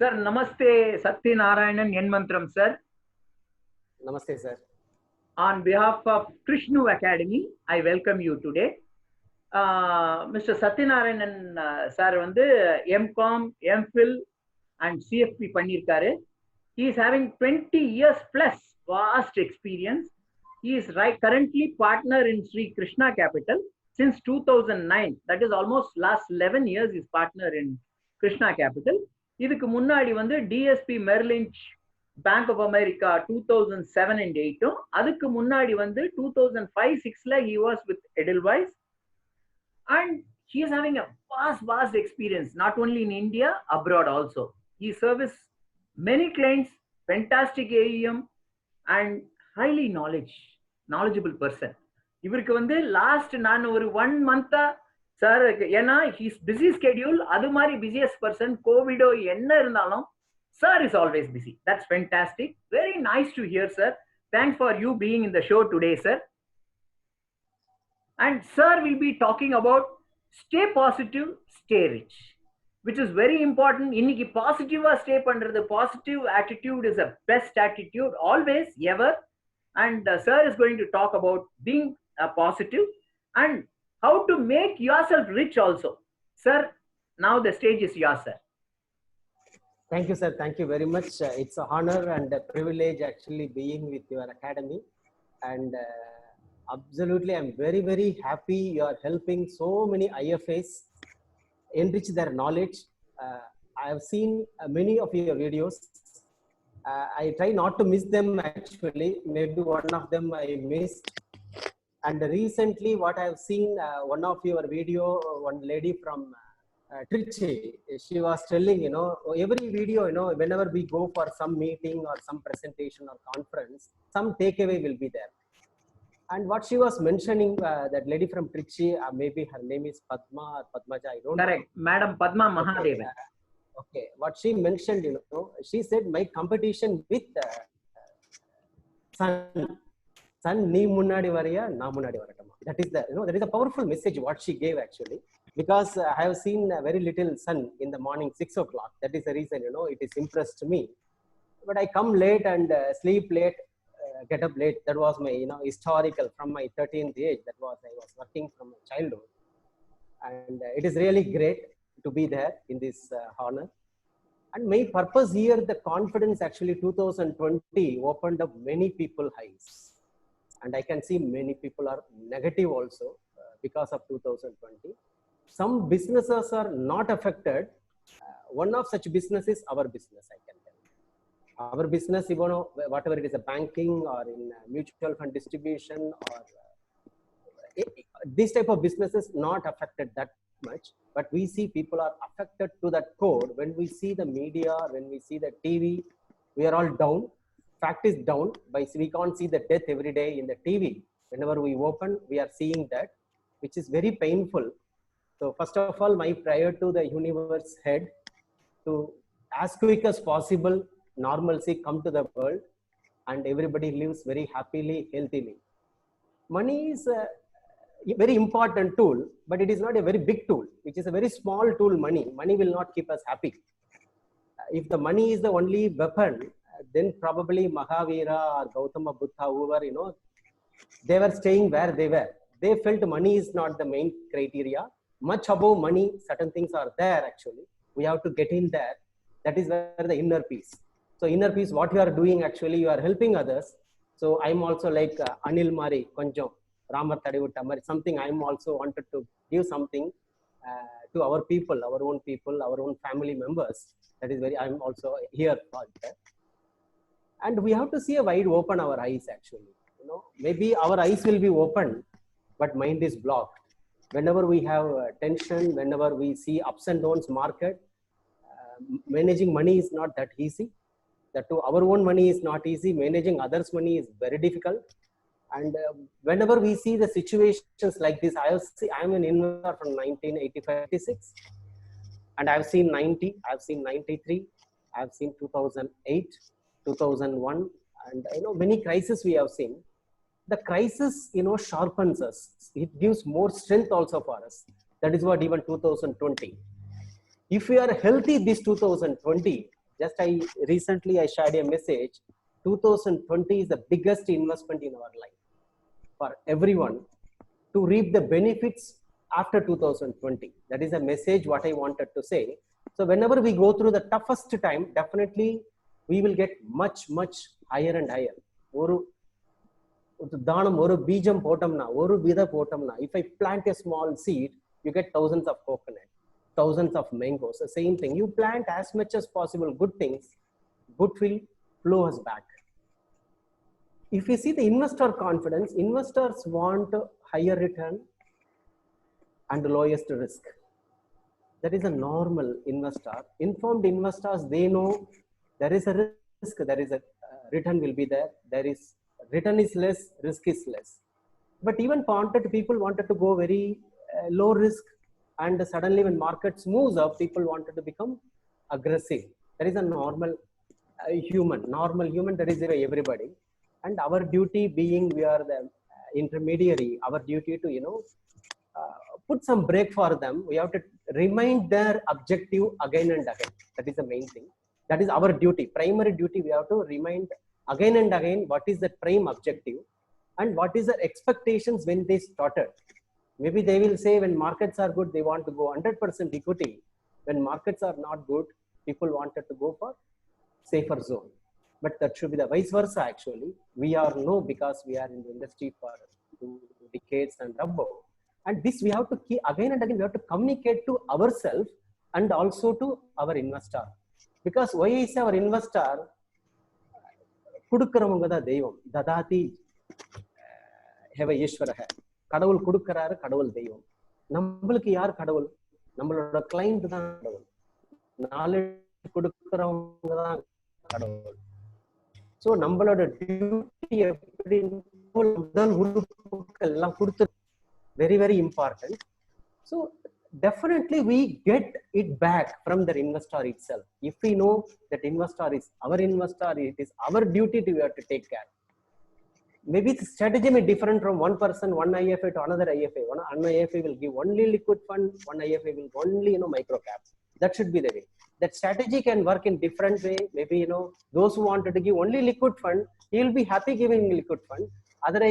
Sir, Namaste, Satyanarayanan Yenmantram, sir. Namaste, sir. On behalf of Krishnu Academy, I welcome you today. Mr. Satyanarayanan sir வந்து MCom, MPhil and CFP பண்ணிருக்காரு. He is having 20 years plus vast experience. He is currently partner in Sri Krishna Capital since 2009. That is almost last 11 years he is partner in Krishna Capital. இதுக்கு முன்னாடி வந்து DSP Merrill Lynch Bank of America 2007 and 8. அதுக்கு முன்னாடி வந்து 2005-6 he was with Edelweiss. And he is having a vast experience, not only in India, abroad also. He serviced many clients, fantastic AUM, and highly knowledgeable person. இவருக்கு வந்து last நான் ஒரு 1 month sir, ஏன்னா he's busy schedule, அது மாதிரி busiest person, கோவிடோ என்ன இருந்தாலும் sir is always busy. That's fantastic. Very nice to hear sir. Thanks for you being in the show today sir. And sir will be talking about stay positive, stay rich, which is very important. Inniki positive stay pandrathu, positive attitude is the best attitude always, ever. And sir is going to talk about being positive and how to make yourself rich also. Sir, now the stage is yours, sir. Thank you, sir. Thank you very much. It's an honor and a privilege actually being with your academy. And absolutely, I'm very happy you are helping so many IFAs enrich their knowledge. I have seen many of your videos. I try not to miss them actually. Maybe one of them I missed. And recently what I have seen, one of your video, one lady from Trichy, she was telling, every video, whenever we go for some meeting or some presentation or conference, some takeaway will be there. And what she was mentioning, that lady from Trichy, maybe her name is Padma or Padmaja, I don't know. Correct, Madam Padma Mahadevan. Okay, what she mentioned, she said my competition with Sun, nee munnadi variya, na munnadi varatama. That is that is a powerful message what she gave actually, because I have seen very little sun in the morning 6 o'clock. That is the reason, it is impressed me. But I come late and sleep late, get up late. That was my, historical from my 13th age. That was, I was working from my childhood. And it is really great to be there in this honor. And my purpose here, the confidence actually 2020 opened up many people's eyes. And I can see many people are negative also because of 2020. Some businesses are not affected. One of such businesses, our business, I can tell. Our business, whatever it is, a banking or in mutual fund distribution or this type of businesses not affected that much. But we see people are affected to that core. When we see the media, when we see the TV, we are all down. Fact is down, but we can't see the death every day in the TV. Whenever we open, we are seeing that, which is very painful. So first of all, my prayer to the universe head to as quick as possible, normalcy come to the world and everybody lives very happily, healthily. Money is a very important tool, but it is not a very big tool, which is a very small tool. Money will not keep us happy. If the money is the only weapon, then probably Mahavira or Gautama Buddha, whoever, they were staying where they were. They felt money is not the main criteria. Much above money, certain things are there actually. We have to get in there. That is where the inner peace. So inner peace, what you are doing actually, you are helping others. So I'm also like Anil Mari, Konjam, Ramar Tadivuttamari, something I'm also wanted to give something to our people, our own family members. That is very, I'm also here for that. And we have to see a wide open our eyes actually. Maybe our eyes will be open, but mind is blocked. Whenever we have tension, whenever we see ups and downs market, managing money is not that easy. That too, our own money is not easy. Managing others' money is very difficult. And whenever we see the situations like this, I'm an investor from 1985-86, and I've seen 90, I've seen 93, I've seen 2008, 2001, and many crises we have seen. The crisis, sharpens us. It gives more strength also for us. That is what even 2020. If we are healthy this 2020, Just recently I shared a message. 2020 is the biggest investment in our life for everyone to reap the benefits after 2020. That is a message what I wanted to say. So whenever we go through the toughest time, definitely we will get much higher and higher. தானம் ஒரு பீஜம் போட்டோம்னா ஒரு விதை போட்டோம்னா if I plant a small seed you get thousands of coconut, thousands of mangoes. The same thing, you plant as much as possible good things, good will flow us back. If you see the investor confidence, investors want higher return and lowest risk. That is a normal investor. Informed investors, they know there is a risk, there is a return will be there. There is return is less, risk is less. But even people wanted to go very low risk, and suddenly when markets moves up, people wanted to become aggressive. There is a normal human. That is everybody. And our duty being we are the intermediary, our duty to put some break for them. We have to remind their objective again and again. That is the main thing. That is our duty, primary duty. We have to remind again and again what is the prime objective and what is the expectations when they started. Maybe they will say when markets are good, they want to go 100% equity. When markets are not good, people wanted to go for safer zone. But that should be the vice versa actually. We are because we are in the industry for 2 decades and above. And this we have to keep again and again, we have to communicate to ourselves and also to our investor. Because why is our investor? கொடுக்கிறவங்க தான் தெய்வம். ததாதி ஹேவ ஈஸ்வரஹ. கடவுள் கொடுக்கிறாரு, கடவுள் தெய்வம். நம்மளுக்கு யார் கடவுள்? நம்மளோட கிளைண்ட் தான் கடவுள். நாலேஜ் கொடுக்கிறவங்க தான் கடவுள். ஸோ நம்மளோட டியூட்டி எப்படி முதல் உறுப்புகள் எல்லாம் கொடுத்து very important. So definitely we get it back from the investor itself. If we know that investor is our investor, it is our duty to have to take care. Maybe the strategy may be different from one person, one IFA to another IFA. One IFA will give only liquid fund, one IFA will only micro cap. That should be the way. That strategy can work in different way. Maybe those who wanted to give only liquid fund, he will be happy giving liquid fund. Other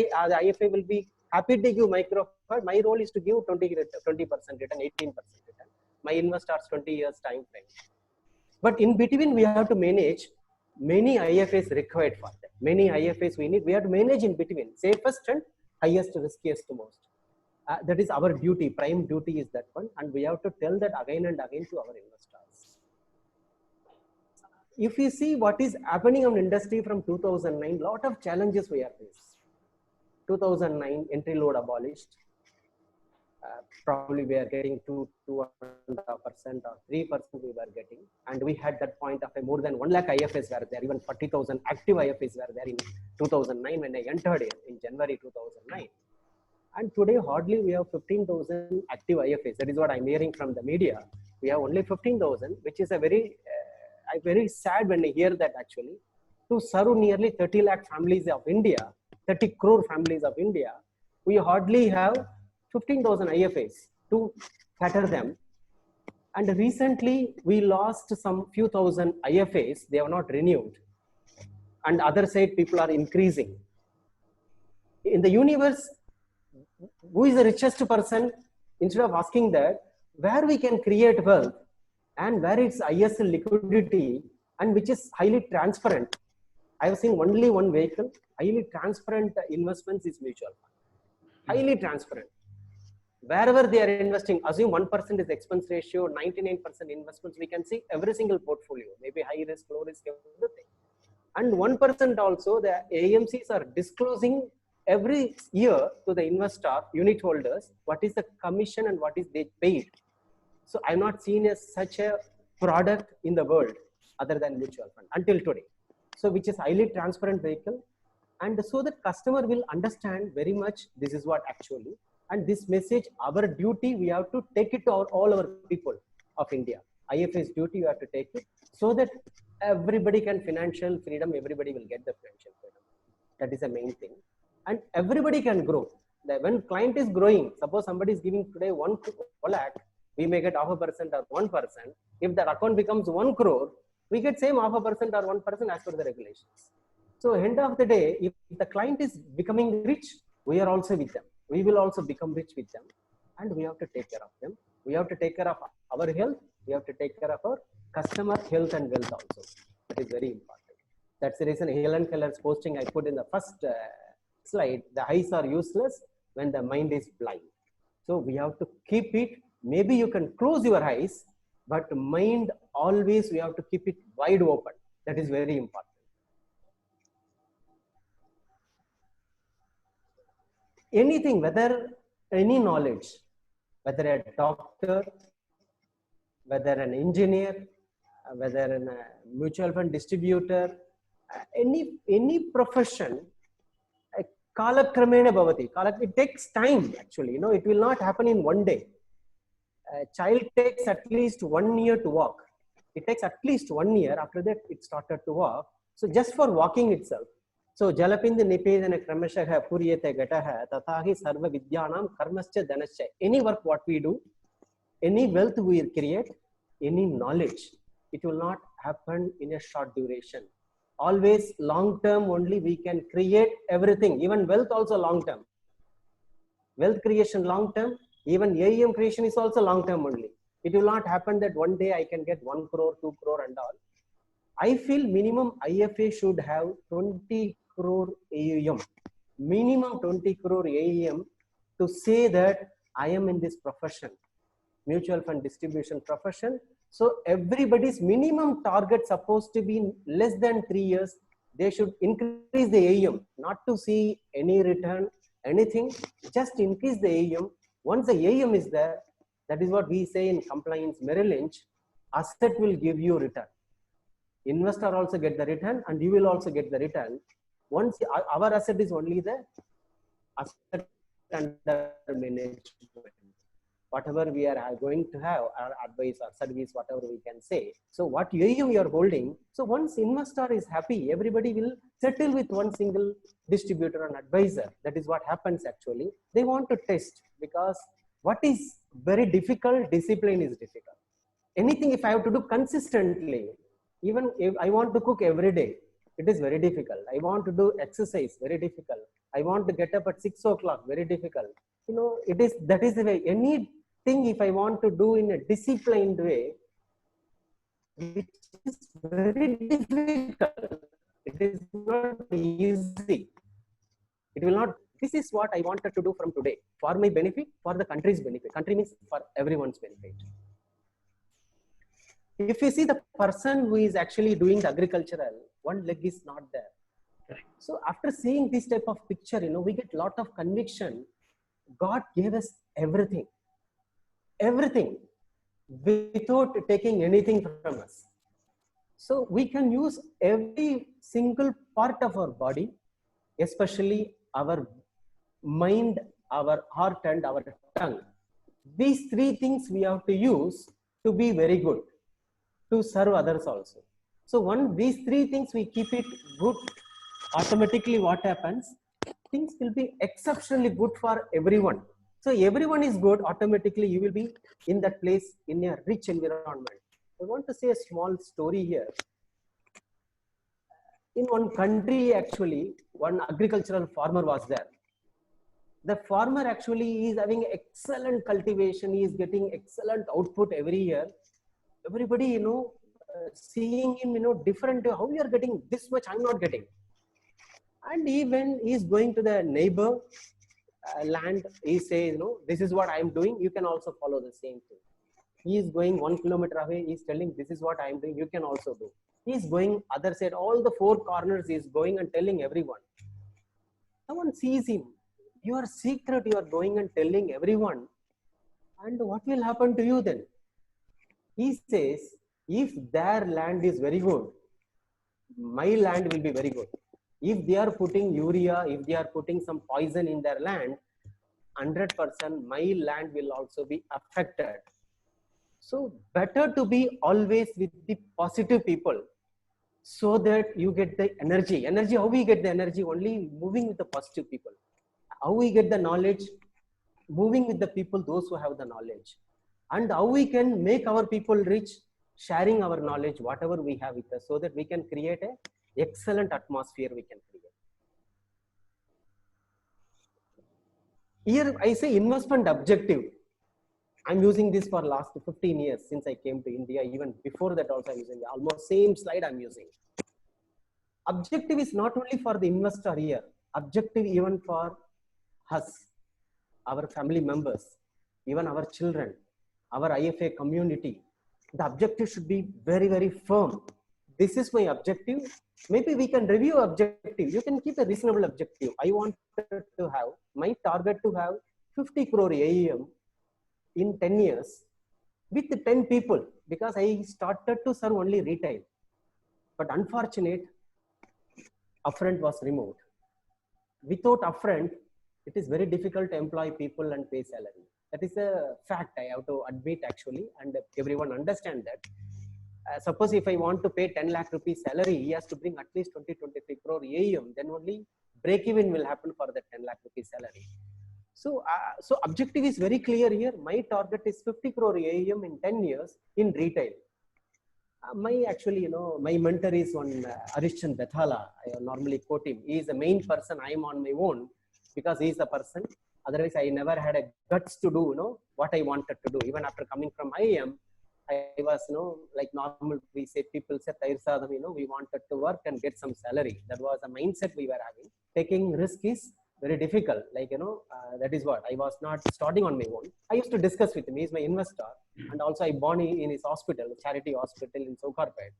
IFA will be happy to give micro fund. My role is to give 20% return, 18% return. My investors 20 years time frame. But in between we have to manage many IFAs required for that. Many IFAs we need. We have to manage in between safest and highest riskiest most. That is our duty. Prime duty is that one, and we have to tell that again and again to our investors. If you see what is happening in industry from 2009, lot of challenges we have faced. 2009 entry load abolished. Probably we are getting 2.5% or 3% we were getting, and we had that point of more than 1 lakh IFAs were there, even 40,000 active IFAs were there in 2009 when I entered in January 2009. And today hardly we have 15,000 active IFAs. That is what I'm hearing from the media. We have only 15,000, which is a very sad when I hear that actually. To serve nearly 30 lakh families of India, 30 crore families of India, we hardly have 15,000 IFAs to cater them. And recently we lost some few thousand IFAs. They have not renewed. And other side people are increasing. In the universe, who is the richest person? Instead of asking that, where we can create wealth and where it's highest liquidity and which is highly transparent. I have seen only one vehicle, highly transparent investments is mutual fund. Highly transparent. Wherever they are investing, assume 1% is expense ratio, 99% investments, we can see every single portfolio, maybe high risk, low risk, everything. And 1% also, the AMCs are disclosing every year to the investor, unit holders, what is the commission and what is they paid. So I've not seen such a product in the world other than mutual fund until today. So which is highly transparent vehicle. And so that customer will understand very much this is what actually. And this message, our duty, we have to take it to all our people of India. IFA's duty, you have to take it so that everybody can financial freedom, everybody will get the financial freedom. That is the main thing. And everybody can grow. When client is growing, suppose somebody is giving today 1 lakh, we may get 0.5% or 1%. If that account becomes 1 crore, We get same 0.5% or 1% as per the regulations. So end of the day, if the client is becoming rich, we are also with them. We will also become rich with them. And we have to take care of them. We have to take care of our health. We have to take care of our customer health and wealth also. That is very important. That's the reason Helen Keller's posting I put in the first slide. The eyes are useless when the mind is blind. So we have to keep it. Maybe you can close your eyes, but mind always we have to keep it wide open. That is very important. Anything, whether any knowledge, whether a doctor, whether an engineer, whether a mutual fund distributor, any profession, kalakramena bhavati. It takes time actually. It will not happen in one day. A child takes at least 1 year to walk. It takes at least 1 year. After that, it started to walk. So just for walking itself. So jalapinda nipedana kramashah puryate gataha tatahi sarva vidyanam karmascha dhanascha. Any work what we do, any wealth we create, any knowledge, it will not happen in a short duration. Always long term only we can create everything. Even wealth also long term. Wealth creation long term. Even AUM creation is also long term only. It will not happen that one day I can get 1 crore, 2 crore and all. I feel minimum IFA should have 20 crore AUM. Minimum 20 crore AUM to say that I am in this profession, mutual fund distribution profession. So everybody's minimum target supposed to be less than 3 years. They should increase the AUM, not to see any return, anything, just increase the AUM. Once the AUM is there, that is what we say in compliance, Merrill Lynch, asset will give you return. Investor also get the return and you will also get the return. Once our asset is only the asset under management. Whatever we are going to have, our advice or service, whatever we can say. So what AUM you are holding, so once investor is happy, everybody will settle with one single distributor and advisor. That is what happens actually. They want to test because what is very difficult, discipline is difficult. Anything if I have to do consistently, even if I want to cook every day, it is very difficult. I want to do exercise, very difficult. I want to get up at 6 o'clock, very difficult. That is the way. Anything if I want to do in a disciplined way, it is very difficult. It is not easy. It will not. This is what I wanted to do from today. For my benefit, for the country's benefit. Country means for everyone's benefit. If you see the person who is actually doing the agricultural, one leg is not there. Correct. So after seeing this type of picture, we get a lot of conviction. God gave us everything, without taking anything from us. So we can use every single part of our body, especially our mind, our heart and our tongue. These three things we have to use to be very good, to serve others also. So these three things we keep it good, automatically what happens? Things will be exceptionally good for everyone. So everyone is good, automatically you will be in that place in a rich environment. I want to say a small story here. In one country actually, one agricultural farmer was there. The farmer actually is having excellent cultivation, he is getting excellent output every year. Everybody, seeing him, different, how you are getting this much, I'm not getting. And even he is going to the neighbor land, he says, this is what I am doing, you can also follow the same thing. He is going 1 kilometer away, he is telling, this is what I am doing, you can also do. He is going other side, all the 4 corners he is going and telling everyone. No one sees him. Your secret you are going and telling everyone. And what will happen to you then? He says, if their land is very good, my land will be very good. If they are putting urea, if they are putting some poison in their land, 100% my land will also be affected. So better to be always with the positive people so that you get the energy. Energy, how we get the energy? Only moving with the positive people. How we get the knowledge? Moving with the people, those who have the knowledge. And how we can make our people rich? sharing our knowledge, whatever we have with us, so that we can create a excellent atmosphere we can create. Here I say investment objective. I'm using this for last 15 years since I came to India. Even before that also I'm using almost same slide I'm using. Objective is not only for the investor here, objective even for us, our family members, even our children, our IFA community. The objective should be very, very firm. This is my objective. Maybe we can review objective. You can keep a reasonable objective. I wanted to have my target to have 50 crore AUM in 10 years with 10 people, because I started to serve only retail. But unfortunate, upfront was removed. Without upfront, it is very difficult to employ people and pay salary. That is a fact I have to admit actually, and everyone understand that. Suppose if I want to pay 10 lakh rupees salary, he has to bring at least 20-23 crore AUM, then only break even will happen for the 10 lakh rupees salary. So, so objective is very clear here. My target is 50 crore AUM in 10 years in retail. My actually, my mentor is one Arishchan Bethala. I normally quote him. He is the main person. I am on my own because he is the person. Otherwise, I never had a guts to do, what I wanted to do. Even after coming from IIM, I was, like normal, we say, people said, we wanted to work and get some salary. That was a mindset we were having. Taking risk is very difficult. Like, that is what I was not starting on my own. I used to discuss with him. He's my investor. And also I born in his hospital, charity hospital in Sokarpet.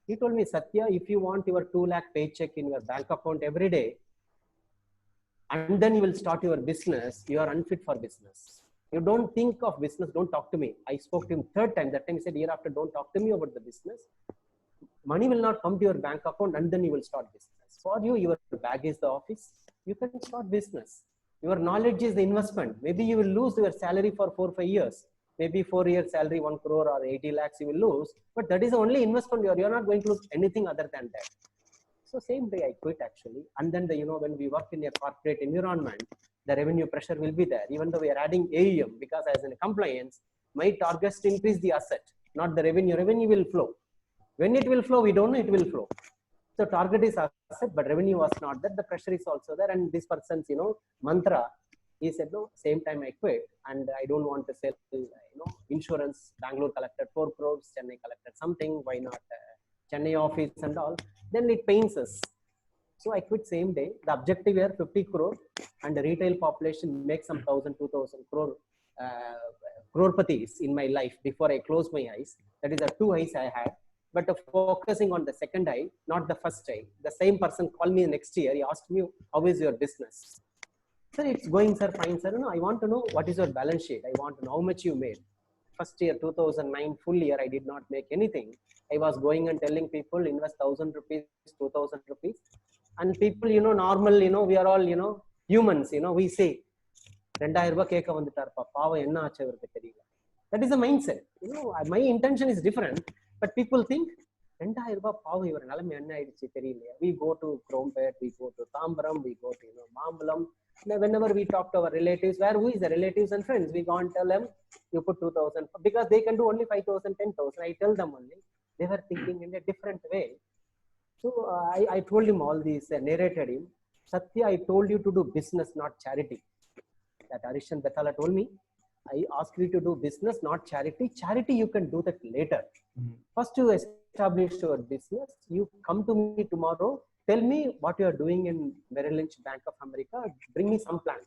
He told me, Satya, if you want your 2 lakh paycheck in your bank account every day, and then you will start your business, you are unfit for business. You don't think of business, don't talk to me. I spoke to him third time. That time he said, hereafter, don't talk to me about the business. Money will not come to your bank account and then you will start business. For you, your bag is the office. You can start business. Your knowledge is the investment. Maybe you will lose your salary for 4-5 years. Maybe 4 years salary, 1 crore or 80 lakhs you will lose. But that is the only investment. You're not going to lose anything other than that. So same day I quit actually. And then when we work in a corporate environment, the revenue pressure will be there. Even though we are adding AUM, because as in compliance, my target is to increase the asset, not the revenue. Revenue will flow. When it will flow, we don't know it will flow. So target is asset, but revenue was not there. The pressure is also there. And this person's, mantra, he said, no, same time I quit and I don't want to sell, insurance. Bangalore collected 4 crores, Chennai collected something. Why not Chennai office and all? Then it pains us. So I quit same day. The objective here 50 crore and the retail population makes some 1,000-2,000 crore crorepathies in my life before I close my eyes. That is the 2 eyes I had. But focusing on the second eye, not the first eye. The same person called me next year. He asked me, how is your business? Sir, it's going, sir, fine, sir. No, I want to know what is your balance sheet. I want to know how much you made. First year, 2009, full year, I did not make anything. I was going and telling people, invest 1,000 rupees, 2,000 rupees. And people, normal, we are all, humans, we say, that is the mindset. My intention is different, but people think, we go to Krompet, we go to Tambaram, we go to Mambalam. Whenever we talk to our relatives, who is the relatives and friends, we go and tell them, you put 2,000, because they can do only 5,000, 10,000. I tell them only. They were thinking in a different way. So I told him all these, narrated him. Satya, I told you to do business, not charity. That Arishchan Bethala told me, I asked you to do business, not charity. Charity, you can do that later. First, you establish your business. You come to me tomorrow. Tell me what you are doing in Merrill Lynch Bank of America. Bring me some plan.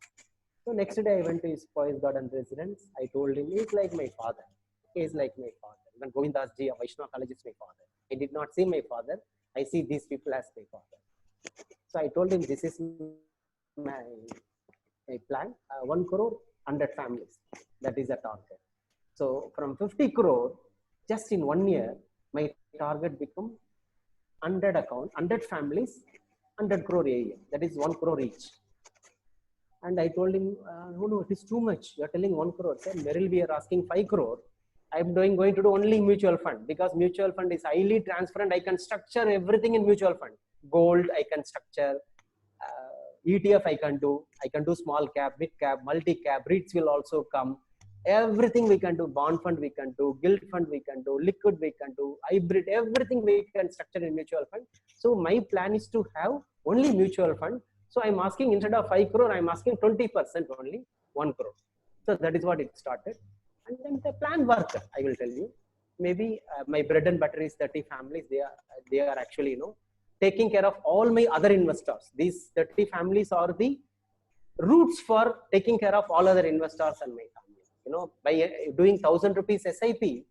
So next day I went to his Poise Garden residence. I told him, he's like my father. He is like my father. Even Govindas Ji of Vaishnava College is my father. I did not see my father. I see these people as my father. So I told him, this is my plan. 1 crore, 100 families. That is the target. So from 50 crore, just in 1 year, my target become 100 account, 100 families, 100 crore AUM. That is 1 crore each. And I told him, no, it is too much. You are telling 1 crore. Sir, Merrill, we are asking 5 crore. I am going to do only mutual fund, because mutual fund is highly transparent. I can structure everything in mutual fund. Gold, I can structure. ETF, I can do small cap, mid cap, multi cap. REITs will also come. Everything we can do, bond fund we can do, gilt fund we can do, liquid we can do, hybrid, everything we can structure in mutual fund. So my plan is to have only mutual fund. So I'm asking, instead of 5 crore, I'm asking 20% only, 1 crore. So that is what it started. And then the plan worked, I will tell you. Maybe my bread and butter is 30 families. They are actually, you know, taking care of all my other investors. These 30 families are the roots for taking care of all other investors and my family. You know, by doing 1,000 rupees SIP,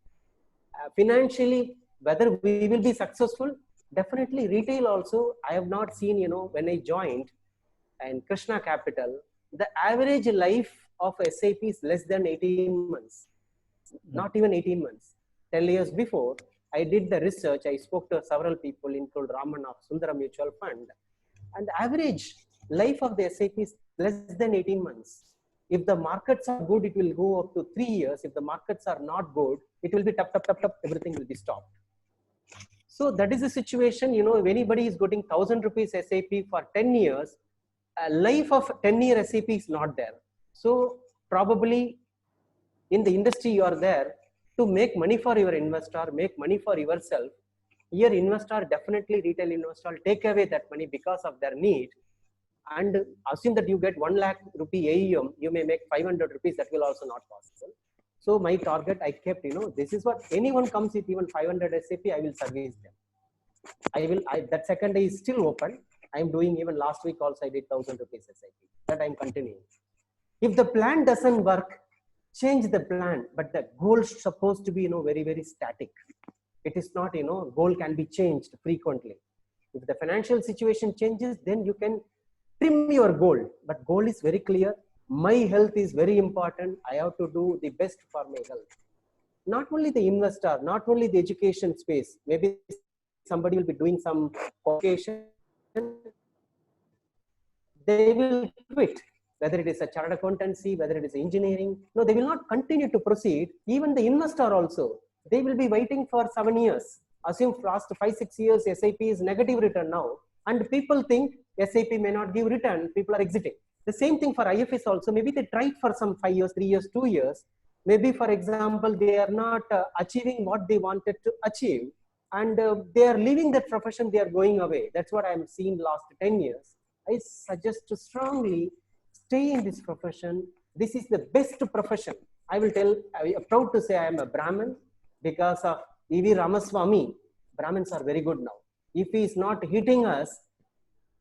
financially, whether we will be successful, definitely retail also. I have not seen, you know, when I joined and Krishna Capital, the average life of SIP is less than 18 months, not even 18 months. 10 years before, I did the research. I spoke to several people, including Raman of Sundara Mutual Fund, and the average life of the SIP is less than 18 months. If the markets are good, it will go up to 3 years. If the markets are not good, it will be tap, tap, tap, tap, everything will be stopped. So that is the situation. You know, if anybody is getting 1,000 rupees SIP for 10 years, a life of 10-year SIP is not there. So probably in the industry you are there to make money for your investor, make money for yourself. Here investor, definitely retail investor will take away that money because of their need, and assume that you get 1 lakh rupee AUM, you may make 500 rupees, that will also not possible. So my target I kept, you know, this is what anyone comes with even 500 SIP, I will service them. That second day is still open. I am doing, even last week also I did 1,000 rupees SIP, that I am continuing. If the plan doesn't work, change the plan, but the goal is supposed to be, you know, very, very static. It is not, you know, goal can be changed frequently. If the financial situation changes, then you can trim your goal, but goal is very clear. My health is very important. I have to do the best for my health. Not only the investor, not only the education space, maybe somebody will be doing some education, they will quit, whether it is a chartered accountancy, whether it is engineering. No, they will not continue to proceed. Even the investor also, they will be waiting for 7 years. Assume last 5-6 years SIP is negative return now, and people think SIP may not give return, people are exiting. The same thing for IFS also. Maybe they tried for some 5 years, 3 years, 2 years. Maybe, for example, they are not achieving what they wanted to achieve, and they are leaving that profession, they are going away. That's what I am seeing last 10 years. I suggest to strongly stay in this profession. This is the best profession. I will tell, I am proud to say I am a Brahmin because of E.V. Ramaswamy. Brahmins are very good now. If he is not hitting us,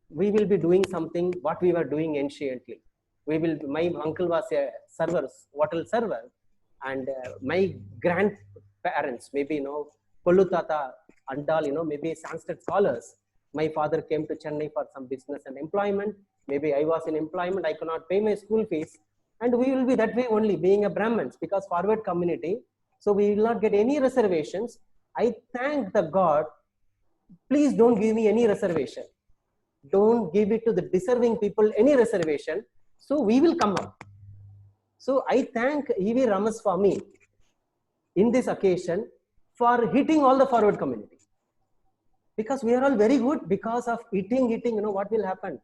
we will be doing something what we were doing anciently. My uncle was a server, hotel server, and my grandparents, maybe, you know, Kollutata, Andal, you know, maybe Sanskrit scholars. My father came to Chennai for some business and employment. Maybe I was in employment, I could not pay my school fees. And we will be that way only, being a Brahmins, because forward community. So we will not get any reservations. I thank the God. Please don't give me any reservation. Don't give it to the deserving people any reservation. So we will come up. So I thank E.V. Ramaswamy in this occasion for hitting all the forward community. Because we are all very good, because of hitting, you know what will happen?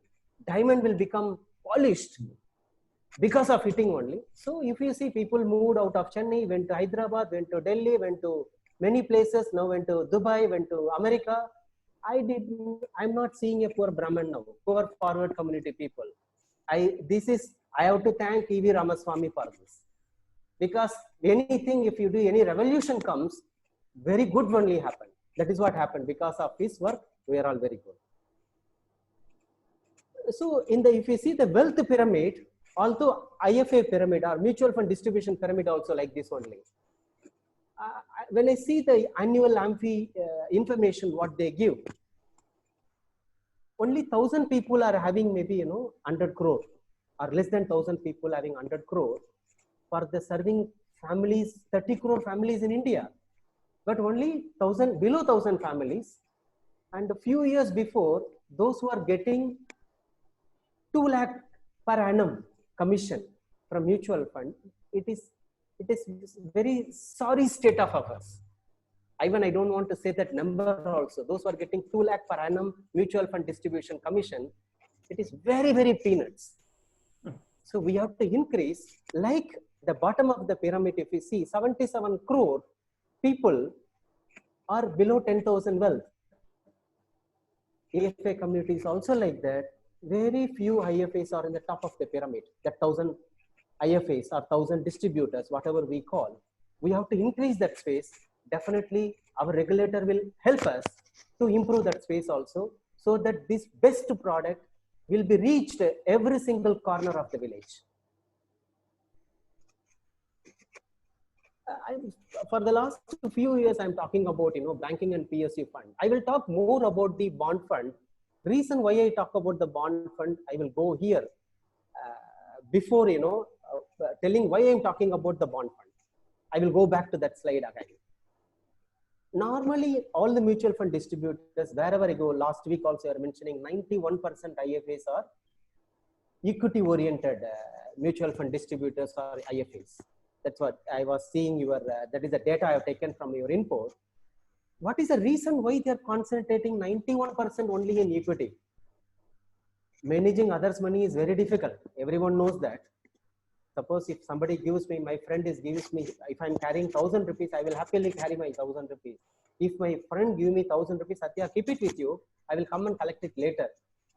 Diamond will become polished because of hitting only. So if you see, people moved out of Chennai, went to Hyderabad, went to Delhi, went to many places, now went to Dubai, went to America. I'm not seeing a poor Brahmin now, poor forward community people. I have to thank E.V. Ramaswamy for this. Because anything, if you do any revolution comes, very good only happen. That is what happened. Because of his work, we are all very good. So if you see the wealth pyramid, although IFA pyramid or mutual fund distribution pyramid also like this only. When I see the annual AMFI information, what they give, only 1,000 people are having maybe, you know, 100 crore, or less than 1,000 people having 100 crore for the serving families, 30 crore families in India. But only below 1,000 families. And a few years before, those who are getting 2 lakh per annum commission from mutual fund, it is very sorry state of affairs. Even I don't want to say that number also. Those who are getting 2 lakh per annum mutual fund distribution commission, it is very, very peanuts. So we have to increase, like the bottom of the pyramid, if you see, 77 crore people are below 10,000 wealth. AFA community is also like that. Very few IFAs are in the top of the pyramid. That 1,000 IFAs or 1,000 distributors, whatever we call. We have to increase that space. Definitely, our regulator will help us to improve that space also, so that this best product will be reached every single corner of the village. For the last few years, I'm talking about banking and PSU fund. I will talk more about the bond fund. Reason why I talk about the bond fund, I will go here before telling why I'm talking about the bond fund. I will go back to that slide again. Normally, all the mutual fund distributors, wherever I go, last week also you are mentioning 91% IFAs are equity-oriented mutual fund distributors or IFAs. That's what I was seeing that is the data I have taken from your input. What is the reason why they are concentrating 91% only in equity? Managing others' money is very difficult. Everyone knows that. Suppose if somebody gives me, my friend gives me, if I'm carrying 1,000 rupees, I will happily carry my 1,000 rupees. If my friend give me 1,000 rupees, Satya, keep it with you. I will come and collect it later.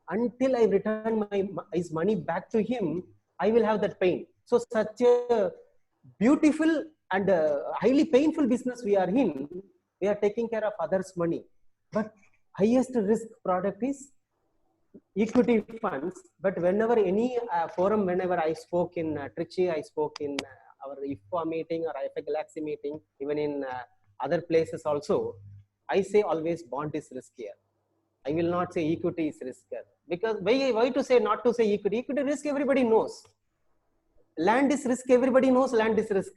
Until I return his money back to him, I will have that pain. So such a beautiful and highly painful business we are in. We are taking care of others' money. But highest risk product is equity funds. But whenever any forum, whenever I spoke in Trichy, I spoke in our IFA meeting or IFA Galaxy meeting, even in other places also, I say always bond is riskier. I will not say equity is riskier. Because why to say not to say equity? Equity risk everybody knows. Land is risk, everybody knows land is risk.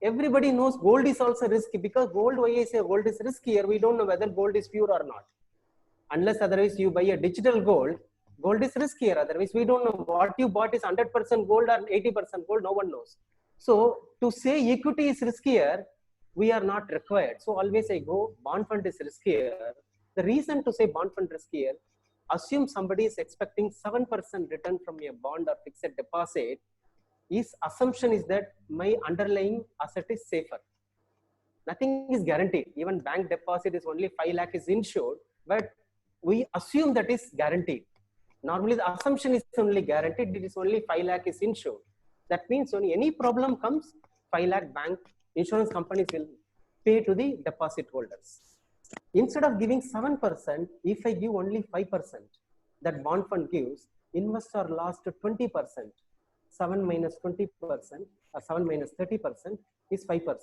Everybody knows gold is also risky, because gold, why I say gold is riskier, we don't know whether gold is pure or not. Unless otherwise you buy a digital gold, gold is riskier. Otherwise we don't know what you bought is 100% gold or 80% gold, no one knows. So to say equity is riskier, we are not required. So always I go, bond fund is riskier. The reason to say bond fund riskier, assume somebody is expecting 7% return from a bond or fixed deposit. His assumption is that my underlying asset is safer. Nothing is guaranteed. Even bank deposit is only 5 lakh is insured, but we assume that is guaranteed. Normally the assumption is only guaranteed, it is only 5 lakh is insured. That means when any problem comes, 5 lakh bank insurance companies will pay to the deposit holders. Instead of giving 7%, if I give only 5%, that bond fund gives, investor lost 20%. 7 minus 20% or 7 minus 30% is 5%.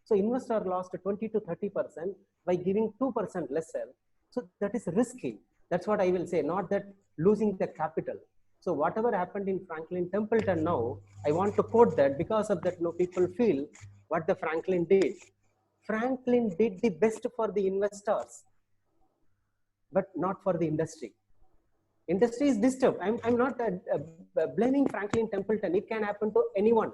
So investor lost 20 to 30% by giving 2% lesser. So that is risky. That's what I will say, not that losing the capital. So whatever happened in Franklin Templeton now, I want to quote that, because of that, people feel what the Franklin did. Franklin did the best for the investors, but not for the industry. Industry is disturbed. I'm not blaming Franklin Templeton. It can happen to anyone,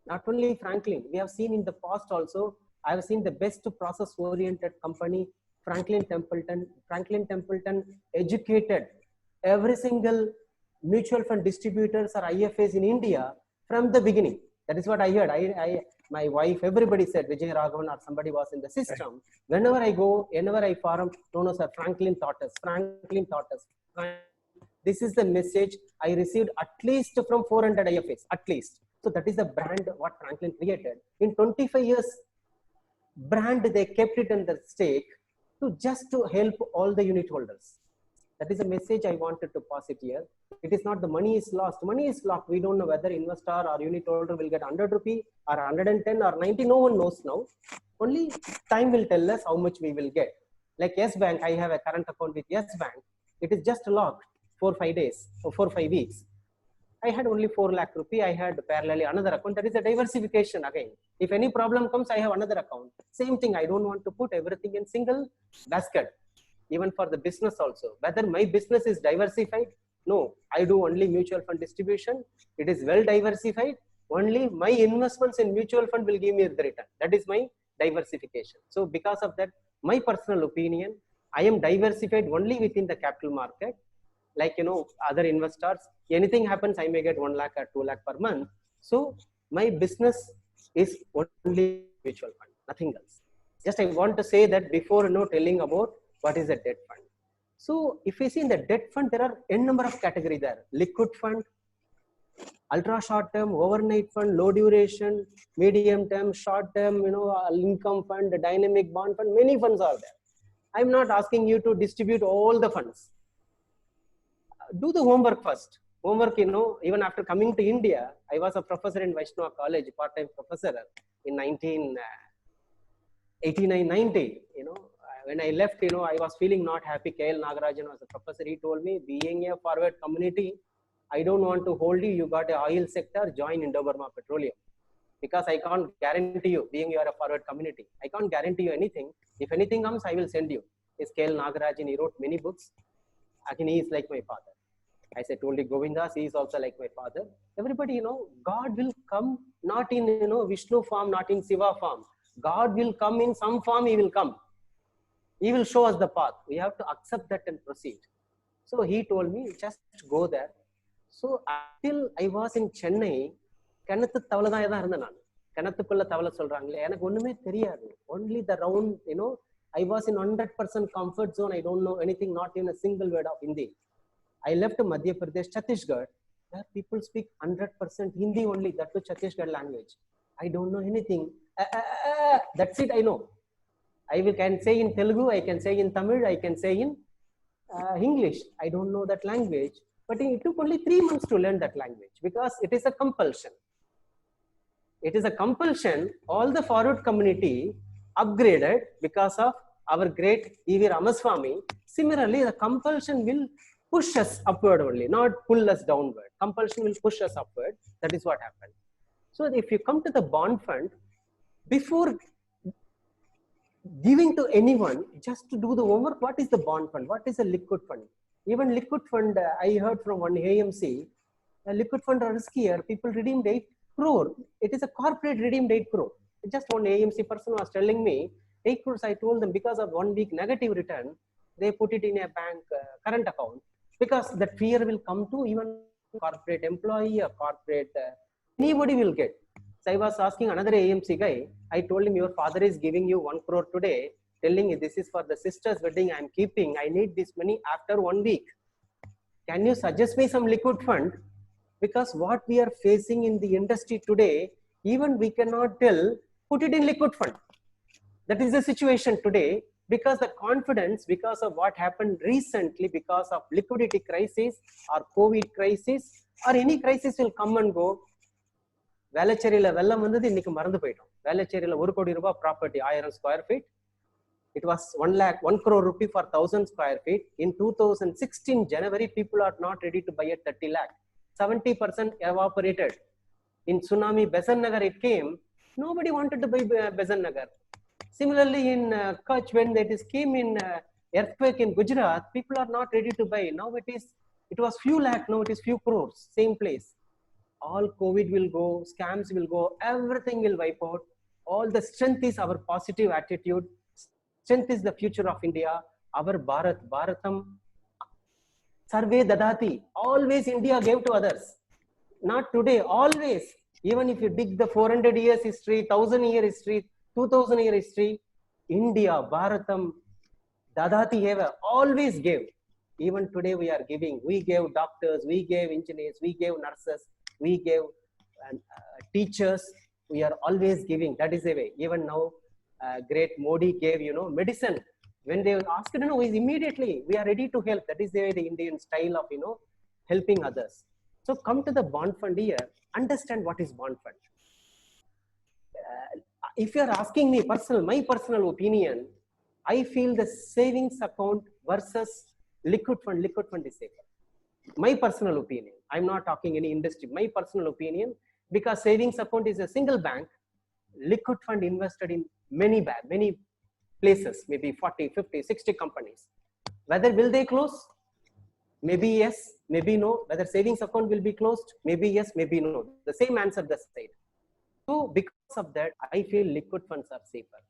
not only Franklin. We have seen in the past also, I have seen the best process-oriented company, Franklin Templeton. Franklin Templeton educated every single mutual fund distributors or IFAs in India from the beginning. That is what I heard. My wife, everybody said, Vijay Raghavan or somebody was in the system. Whenever I go, whenever I forum, no, sir, Franklin taught us. Franklin taught us. This is the message I received at least from 400 IFAs, at least. So that is the brand what Franklin created. In 25 years, brand, they kept it in the stake to help all the unit holders. That is the message I wanted to pass it here. It is not the money is lost. Money is lost. We don't know whether investor or unit holder will get 100 rupee or 110 or 90. No one knows now. Only time will tell us how much we will get. Like Yes Bank, I have a current account with Yes Bank. It is just locked 4-5 days or 4-5 weeks. I had only 4 lakh rupee. I had parallelly another account. That is a diversification again. If any problem comes, I have another account. Same thing. I don't want to put everything in single basket. Even for the business also. Whether my business is diversified? No. I do only mutual fund distribution. It is well diversified. Only my investments in mutual fund will give me the return. That is my diversification. So because of that, my personal opinion, I am diversified only within the capital market. Like, other investors, anything happens, I may get 1 lakh or 2 lakh per month. So My business is only mutual fund, nothing else. Just I want to say that before telling about what is a debt fund. So if we see in the debt fund, there are n number of categories there. Liquid fund, ultra short term, overnight fund, low duration, medium term, short term, income fund, dynamic bond fund, many funds are there. I'm not asking you to distribute all the funds. Do the homework first. Homework, even after coming to India, I was a professor in Vaishnava College, part-time professor in 1989-90. When I left, I was feeling not happy. KL Nagarajan was a professor. He told me, being a forward community, I don't want to hold you. You got a oil sector, join Indo-Burma Petroleum. Because I can't guarantee you, being you are a forward community, I can't guarantee you anything. If anything comes, I will send you. It's KL Nagarajan. He wrote many books. Again, he is like my father. I said, only Govindas, he is also like my father. Everybody, God will come not in, Vishnu form, not in Shiva form. God will come in some form, he will come. He will show us the path. We have to accept that and proceed. So he told me, just go there. So until I was in Chennai, kanathu tavla da irundha naan. Kanathukulla tavla solrangle. Enak onnume theriyadu. Only the round, I was in 100% comfort zone. I don't know anything, not even a single word of Hindi. I left Madhya Pradesh, Chhattisgarh, where people speak 100% Hindi only, that to Chhattisgarh language. I don't know anything. That's it, I know. I can say in Telugu, I can say in Tamil, I can say in English. I don't know that language. But it took only 3 months to learn that language because it is a compulsion. It is a compulsion. All the forward community upgraded because of our great E.V. Ramaswamy. Similarly, the compulsion will push us upward only, not pull us downward. Compulsion will push us upward. That is what happened. So if you come to the bond fund, before giving to anyone, just to do the homework, what is the bond fund? What is a liquid fund? Even liquid fund, I heard from one AMC, a liquid fund are riskier. People redeemed 8 crore. It is a corporate redeemed 8 crore. Just one AMC person was telling me, 8 crores, I told them because of 1 week negative return, they put it in a bank current account. Because that fear will come to even corporate employee or corporate, anybody will get. So I was asking another AMC guy, I told him, your father is giving you 1 crore today, telling you this is for the sister's wedding, I'm keeping, I need this money after 1 week. Can you suggest me some liquid fund? Because what we are facing in the industry today, even we cannot tell, put it in liquid fund. That is the situation today. Because the confidence, because of what happened recently, because of liquidity crisis or COVID crisis or any crisis will come and go. Velacheriyila vellam vandhu innikku marandu poitom. Velacheriyila 1 crore rupees property 1000 square feet. It was 1 crore rupee for 1000 square feet. In 2016 January, people are not ready to buy at 30 lakh. 70% evaporated. In tsunami Besan Nagar it came. Nobody wanted to buy Besan Nagar. Similarly, in Kutch, when that is came in earthquake in Gujarat, people are not ready to buy. Now it was few lakh, now it is few crores, same place. All COVID will go, scams will go, everything will wipe out. All the strength is our positive attitude. Strength is the future of India. Our Bharatam, Sarve Dadati. Always India gave to others. Not today, always. Even if you dig the 400 years history, 1000 year history, 2000 year history, India, Bharatam, Dadati Eva always gave. Even today we are giving. We gave doctors, we gave engineers, we gave nurses, we gave teachers. We are always giving. That is the way. Even now, great Modi gave, medicine. When they asked, is immediately we are ready to help. That is the way the Indian style of, helping others. So come to the bond fund here. Understand what is bond fund. If you are asking me my personal opinion, I feel the savings account versus liquid fund is safer. My personal opinion. I'm not talking any industry. My personal opinion, because savings account is a single bank, liquid fund invested in many places, maybe 40, 50, 60 companies. Whether will they close? Maybe yes, maybe no. Whether savings account will be closed? Maybe yes, maybe no. The same answer the side. So because of that, I feel liquid funds are safer.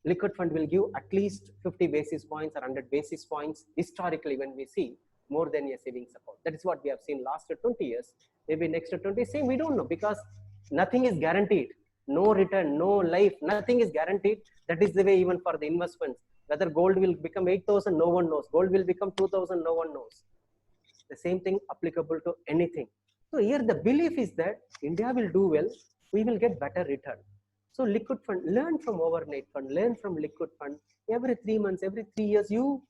Liquid fund will give at least 50 basis points or 100 basis points historically when we see more than a savings account. That is what we have seen last 20 years. Maybe next 20, same, we don't know, because Nothing is guaranteed. No return, no life, nothing is guaranteed. That is the way even for the investments. Whether gold will become 8,000, no one knows. Gold will become 2,000, no one knows. The same thing applicable to anything. So here the belief is that India will do well, we will get better return. So liquid fund, learn from overnight fund, learn from liquid fund. Every 3 months, every 3 years, you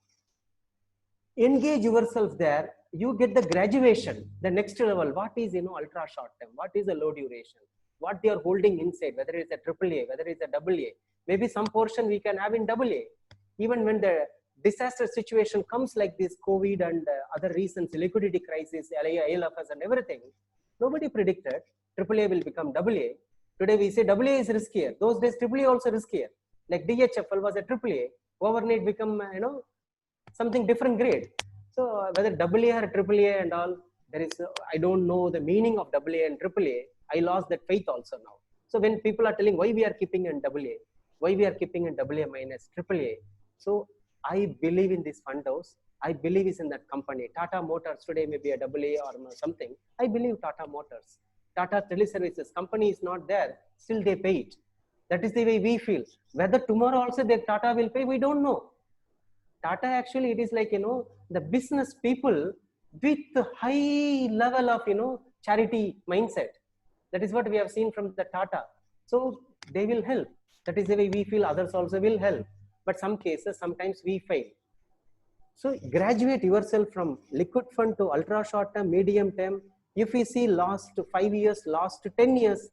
engage yourself there. You get the graduation, the next level. What is ultra short term? What is the low duration? What they are holding inside? Whether it's a AAA, whether it's a AA. Maybe some portion we can have in AA. Even when the disaster situation comes like this, COVID and other reasons, liquidity crisis, ILFS and everything, nobody predicted AAA will become AA. Today we say AA is riskier. Those days AAA also riskier. Like DHFL was a AAA. Overnight become something different grade. So whether AA or AAA and all, there is I don't know the meaning of AA and AAA. I lost that faith also now. So when people are telling why we are keeping in AA, why we are keeping in AA minus AAA, so I believe in this fund house. I believe is in that company. Tata Motors today may be a AA or something. I believe Tata Motors. Tata Teleservices company is not there. Still they pay it. That is the way we feel. Whether tomorrow also the Tata will pay, we don't know. Tata actually, it is like, the business people with high level of, charity mindset. That is what we have seen from the Tata. So they will help. That is the way we feel others also will help. But some cases, sometimes we fail. So graduate yourself from liquid fund to ultra short term, medium term. If we see last 5 years, last 10 years,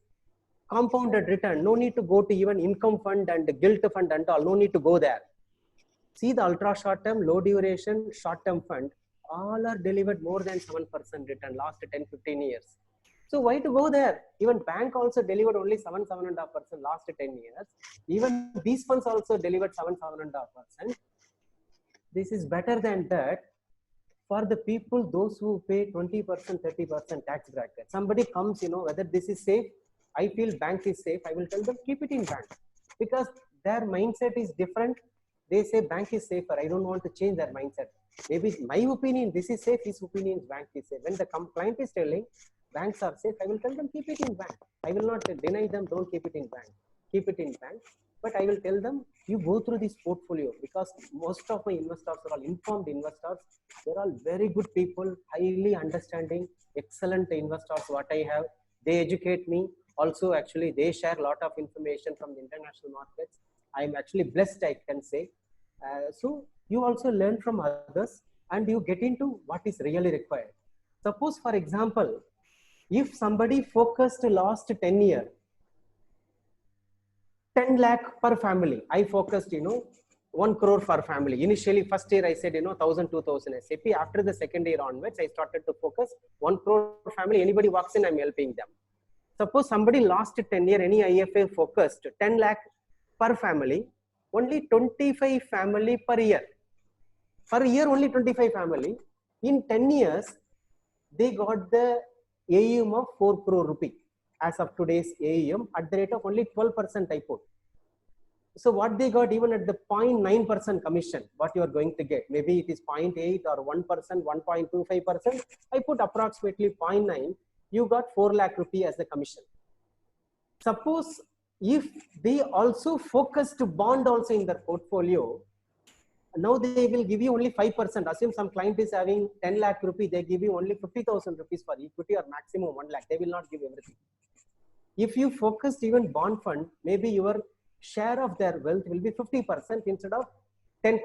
compounded return, no need to go to even income fund and gilt fund and all, no need to go there. See the ultra short term, low duration, short term fund, all are delivered more than 7% return last 10, 15 years. So why to go there? Even bank also delivered only 7.5% last 10 years. Even these funds also delivered 7.5%. This is better than that for the people, those who pay 20%, 30% tax bracket. Somebody comes, whether this is safe, I feel bank is safe, I will tell them keep it in bank. Because their mindset is different. They say bank is safer. I don't want to change their mindset. Maybe my opinion, this is safe, his opinion is bank is safe. When the client is telling banks are safe, I will tell them keep it in bank. I will not deny them, don't keep it in bank. Keep it in bank. But I will tell them, you go through this portfolio, because most of my investors are all informed investors. They're all very good people, highly understanding, excellent investors, what I have. They educate me. Also, actually, they share a lot of information from the international markets. I'm actually blessed, I can say. So you also learn from others and you get into what is really required. Suppose, for example, if somebody focused last 10 years, 10 lakh per family, I focused, 1 crore per family. Initially, first year I said, 1,000, 2,000 SAP. After the second year onwards, I started to focus 1 crore family. Anybody walks in, I'm helping them. Suppose somebody lost 10 years, any IFA focused 10 lakh per family, only 25 family per year. Per year, only 25 family. In 10 years, they got the AUM of 4 crore rupee. As of today's AUM, at the rate of only 12% I put. So what they got even at the 0.9% commission, what you are going to get, maybe it is 0.8 or 1%, 1.25%. I put approximately 0.9. You got 4 lakh rupee as the commission. Suppose if they also focus to bond also in their portfolio, now they will give you only 5%. Assume some client is having 10 lakh rupee, they give you only 50,000 rupees for equity or maximum 1 lakh. They will not give everything. If you focused even bond fund, maybe your share of their wealth will be 50% instead of 10%.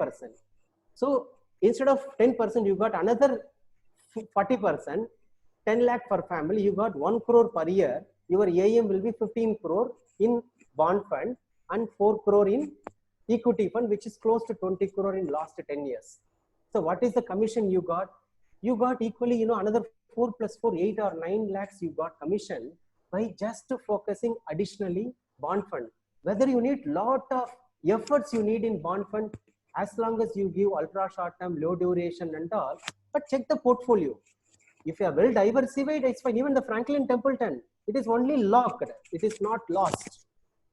So instead of 10%, you got another 40%, 10 lakh per family, you got 1 crore per year. Your AUM will be 15 crore in bond fund and 4 crore in equity fund, which is close to 20 crore in last 10 years. So what is the commission you got? You got equally, another 4 plus 4, 8 or 9 lakhs you got commission by just focusing additionally bond fund. Whether you need lot of efforts you need in bond fund, as long as you give ultra short term, low duration and all, but check the portfolio. If you are well diversified, it's fine. Even the Franklin Templeton, it is only locked. It is not lost.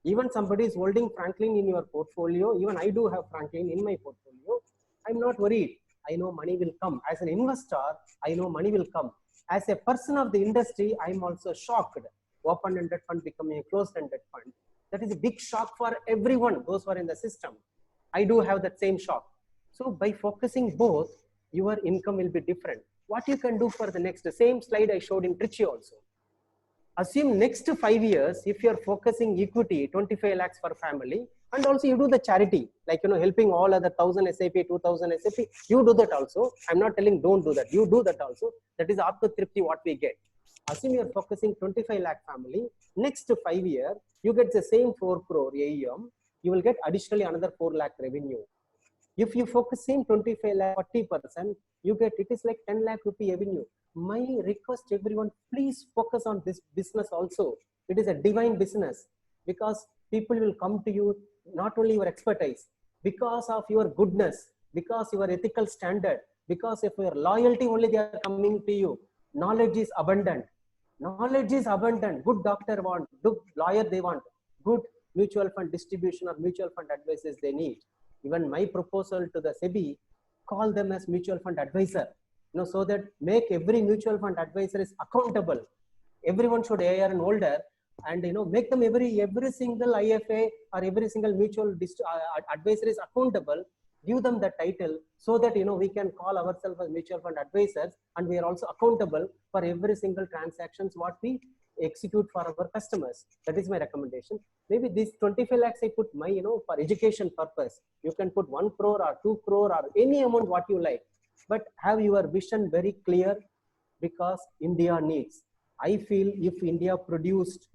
Even somebody is holding Franklin in your portfolio. Even I do have Franklin in my portfolio. I'm not worried. I know money will come. As an investor, I know money will come. As a person of the industry, I'm also shocked. open-ended fund becoming a closed-ended fund. That is a big shock for everyone, those who are in the system. I do have that same shock. So by focusing both, your income will be different. What you can do for the next, the same slide I showed in Trichy also. Assume next 5 years, if you're focusing equity, 25 lakhs per family, and also you do the charity, like, helping all other 1000 SAP, 2000 SAP, you do that also. I'm not telling don't do that. You do that also. That is Atma Tripti what we get. Assume you're focusing 25 lakh family, next 5 years, you get the same 4 crore AUM, you will get additionally another 4 lakh revenue. If you focus same 25 lakh, 40%, you get, it is like 10 lakh rupee revenue. My request everyone, please focus on this business also. It is a divine business because people will come to you, not only your expertise, because of your goodness, because your ethical standard, because of your loyalty only they are coming to you. Knowledge is abundant. Knowledge is abundant. Good doctor want, good lawyer they want, good mutual fund distribution or mutual fund advisors they need. Even my proposal to the SEBI, call them as mutual fund advisor, so that make every mutual fund advisor is accountable. Everyone should AR and older, and make them every single IFA or every single mutual advisor is accountable. Give them the title so that we can call ourselves as mutual fund advisors, and we are also accountable for every single transactions what we execute for our customers. That is my recommendation. Maybe this 25 lakhs I put my for education purpose. You can put 1 crore or 2 crore or any amount what you like, but have your vision very clear, because India needs. I feel if India produced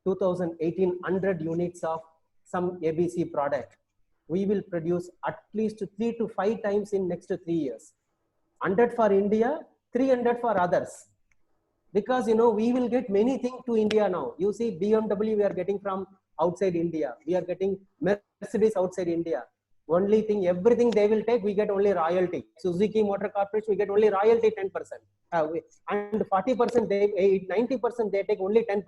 2018 100 units of some ABC product, we will produce at least 3 to 5 times in next 3 years. 100 for India, 300 for others. Because we will get many things to India now. You see, BMW we are getting from outside India. We are getting Mercedes outside India. Only thing, everything they will take, we get only royalty. Suzuki Motor Corporation, we get only royalty 10%. And 40%, 90% they take only 10%.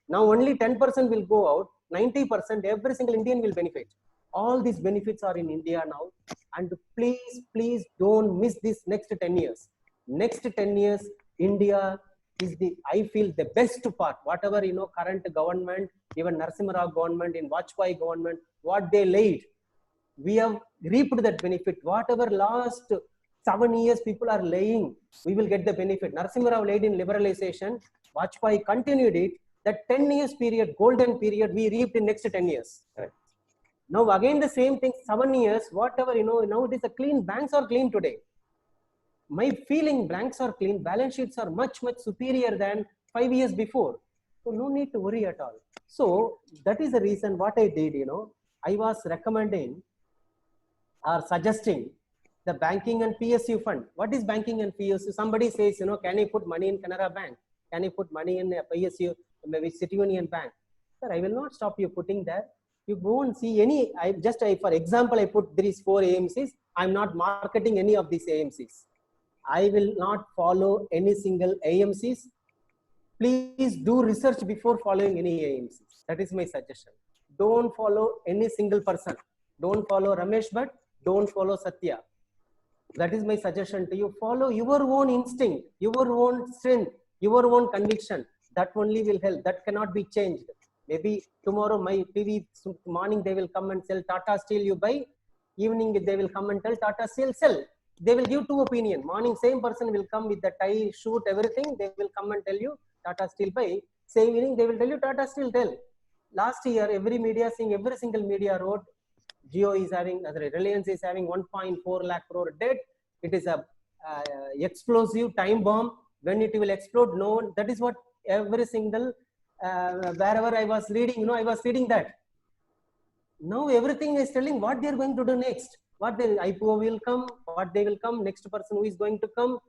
Now only 10% will go out. 90%, every single Indian will benefit. All these benefits are in India now. And please don't miss this next 10 years. Next 10 years, India is I feel the best part. Whatever current government, even Narasimha Rao government, in Vajpayee government, what they laid, we have reaped that benefit. Whatever last 7 years people are laying, we will get the benefit. Narasimha Rao laid in liberalization, Vajpayee continued it. That 10 years period, golden period, we reaped in next 10 years. Right. Now again the same thing, 7 years, whatever now it is a clean. Banks are clean today. My feeling, banks are clean, balance sheets are much superior than 5 years before. So no need to worry at all. So that is the reason what I did, I was recommending or suggesting the banking and PSU fund. What is banking and PSU? Somebody says, can I put money in Canara Bank? Can I put money in PSU, maybe City Union Bank? Sir, I will not stop you putting that. You won't see any, for example, I put these 4 AMCs. I'm not marketing any of these AMCs. I will not follow any single AMCs. Please do research before following any AMCs. That is my suggestion. Don't follow any single person. Don't follow Ramesh Bhatt. Don't follow Satya. That is my suggestion to you. Follow your own instinct, your own strength, your own conviction. That only will help. That cannot be changed. Maybe tomorrow, my TV morning, they will come and sell Tata Steel, you buy. Evening, they will come and tell Tata Steel, sell. They will give 2 opinions. Morning, same person will come with the tie, shoot, everything. They will come and tell you Tata Steel buy. Same evening, they will tell you Tata Steel tell. Last year, every media saying, every single media wrote, Jio is having, Reliance is having 1.4 lakh crore debt. It is a explosive time bomb. When it will explode, no one, that is what every single, wherever I was reading, I was reading that. Now everything is telling what they are going to do next. What the IPO will come, what they will come, next person who is going to come,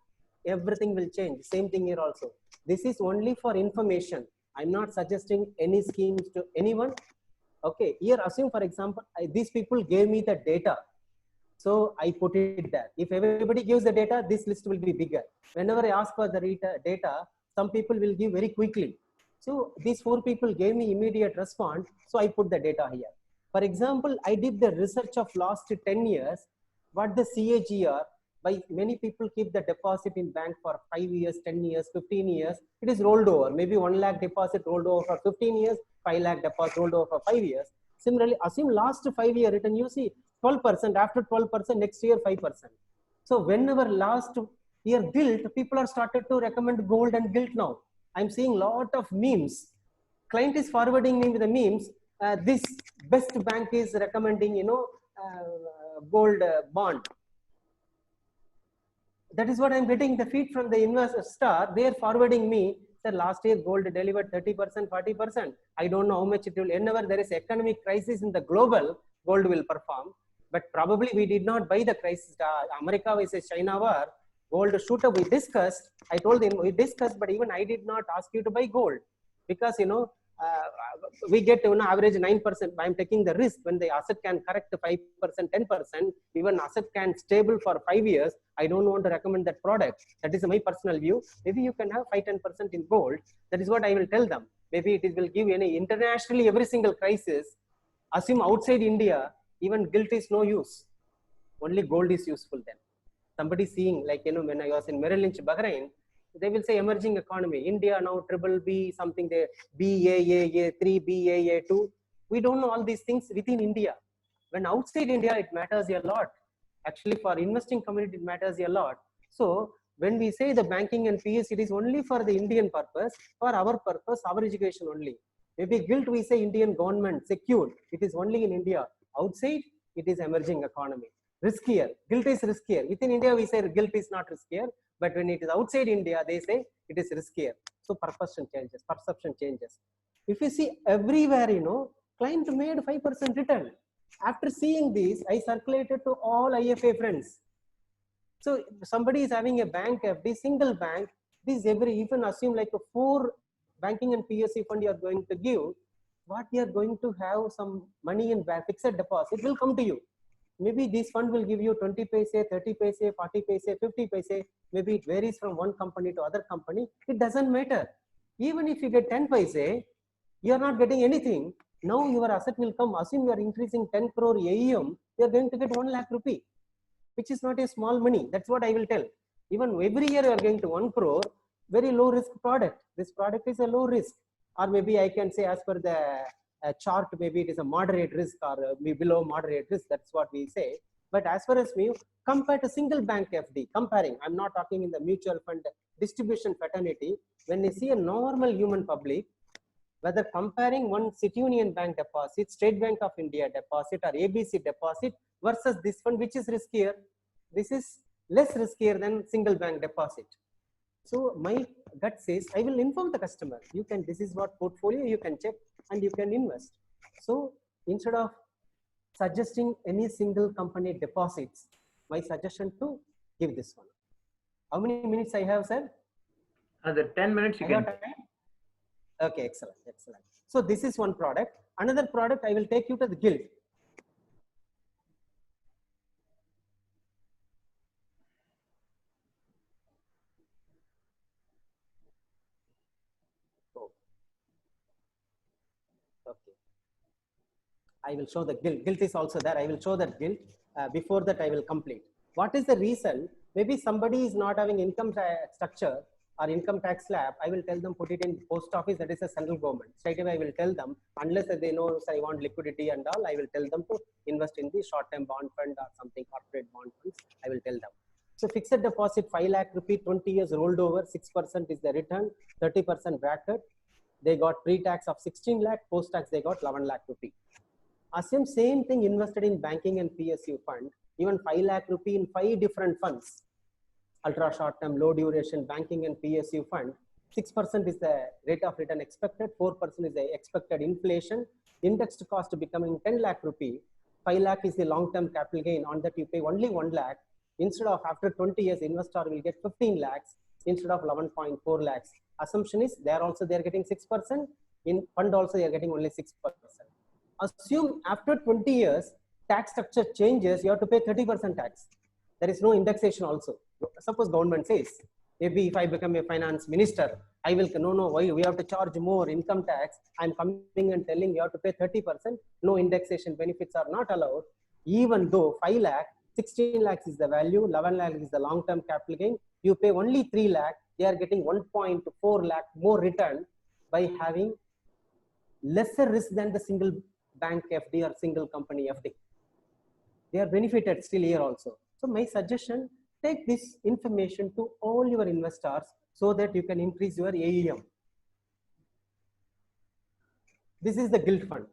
everything will change. Same thing here also. This is only for information. I'm not suggesting any schemes to anyone. Okay, here assume for example, these people gave me the data. So I put it there. If everybody gives the data, this list will be bigger. Whenever I ask for the data, some people will give very quickly. So these 4 people gave me immediate response. So I put the data here. For example, I did the research of last 10 years, what the CAGR, By many people keep the deposit in bank for 5 years, 10 years, 15 years. It is rolled over. Maybe 1 lakh deposit rolled over for 15 years, 5 lakh deposit rolled over for 5 years. Similarly, assume last 5 year return, you see 12%, after 12%, next year 5%. So whenever last year gilt, people are started to recommend gold and gilt now. I'm seeing lot of memes. Client is forwarding me with the memes. This best bank is recommending, gold bond. That is what I'm getting the feed from the investor star. They are forwarding me that last year gold delivered 30%, 40%. I don't know how much it will. Whenever there is economic crisis in the global, gold will perform. But probably we did not buy the crisis. America versus China war, gold shoot up. We discussed. I told him we discussed, but even I did not ask you to buy gold because we get average 9%. I'm taking the risk when the asset can correct 5%, 10%. Even asset can stable for 5 years. I don't want to recommend that product. That is my personal view. Maybe you can have 5-10% in gold. That is what I will tell them. Maybe it will give any internationally every single crisis. Assume outside India, even gilt is no use. Only gold is useful then. Somebody seeing when I was in Merrill Lynch, Bahrain, they will say emerging economy. India now triple B something there, BAA3, BAA2. We don't know all these things within India. When outside India, it matters a lot. Actually, for investing community, it matters a lot. So when we say the banking and PS, it is only for the Indian purpose, for our purpose, our education only. Maybe gilt, we say Indian government secured. It is only in India. Outside, it is emerging economy. Riskier. Gilt is riskier. Within India, we say gilt is not riskier. But when it is outside India, they say it is riskier. So perception changes. If you see everywhere, client made 5% return. After seeing this, I circulated to all IFA friends. So if somebody is having a bank FD, single bank, this even assume like a 4 banking and PSU fund you are going to give, what you are going to have some money in bank, fixed deposit will come to you. Maybe this fund will give you 20 paise, 30 paise, 40 paise, 50 paise. Maybe it varies from one company to other company. It doesn't matter. Even if you get 10 paise, you are not getting anything. Now your asset will come. Assume you are increasing 10 crore AUM, you are going to get 1 lakh rupee, which is not a small money. That's what I will tell. Even every year you are going to 1 crore, very low risk product. This product is a low risk. Or maybe I can say as per the chart, maybe it is a moderate risk or below moderate risk. That's what we say. But as far as me, compare to single bank FD, comparing, I'm not talking in the mutual fund distribution fraternity. When you see a normal human public, whether comparing one City Union Bank deposit, State Bank of India deposit or ABC deposit versus this one, which is riskier? This is less riskier than single bank deposit. So my gut says, I will inform the customer. You can, this is what portfolio you can check and you can invest. So instead of suggesting any single company deposits, my suggestion to give this one. How many minutes I have, sir? Another 10 minutes you can. Okay, excellent, excellent. So this is one product. Another product, I will take you to the gilt. Okay. I will show the gilt. Gilt is also there. I will show that gilt. Before that, I will complete. What is the reason? Maybe somebody is not having income structure or income tax slab. I will tell them put it in post office. That is a central government. Straight away, I will tell them, unless they know I want liquidity and all, I will tell them to invest in the short-term bond fund or something, corporate bond funds. I will tell them. So fixed deposit 5 lakh rupee, 20 years rolled over, 6% is the return, 30% bracket. They got pre-tax of 16 lakh, post-tax they got 11 lakh rupee. Assume same thing invested in banking and PSU fund, even 5 lakh rupee in 5 different funds. Ultra short term, low duration, banking and PSU fund. 6% is the rate of return expected, 4% is the expected inflation. Indexed cost becoming 10 lakh rupee. 5 lakh is the long-term capital gain. On that you pay only 1 lakh. Instead of after 20 years, investor will get 15 lakhs instead of 11.4 lakhs. Assumption is they are getting 6%. In fund also they are getting only 6%. Assume after 20 years, tax structure changes, you have to pay 30% tax. There is no indexation also. Suppose government says, maybe if I become a finance minister, I will, no, why we have to charge more income tax. I'm coming and telling you have to pay 30%. No indexation benefits are not allowed. Even though 5 lakh, 16 lakhs is the value, 11 lakhs is the long-term capital gain. You pay only 3 lakh, they are getting 1.4 lakh more return by having lesser risk than the single bank FD or single company FD. They are benefited still here also. So my suggestion, take this information to all your investors so that you can increase your AUM. This is the gilt fund.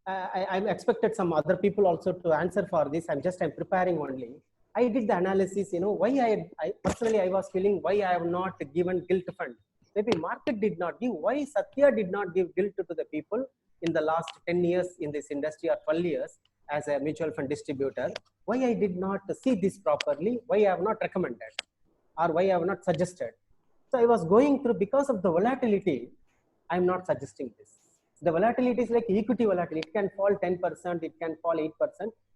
I'm expected some other people also to answer for this. I'm preparing only. I did the analysis, why I personally, I was feeling why I have not given gilt fund. Maybe market did not give, why Satya did not give gilt to the people in the last 10 years in this industry or 12 years as a mutual fund distributor. Why I did not see this properly, why I have not recommended or why I have not suggested. So I was going through, because of the volatility, I'm not suggesting this. The volatility is like equity volatility. It can fall 10%, it can fall 8%.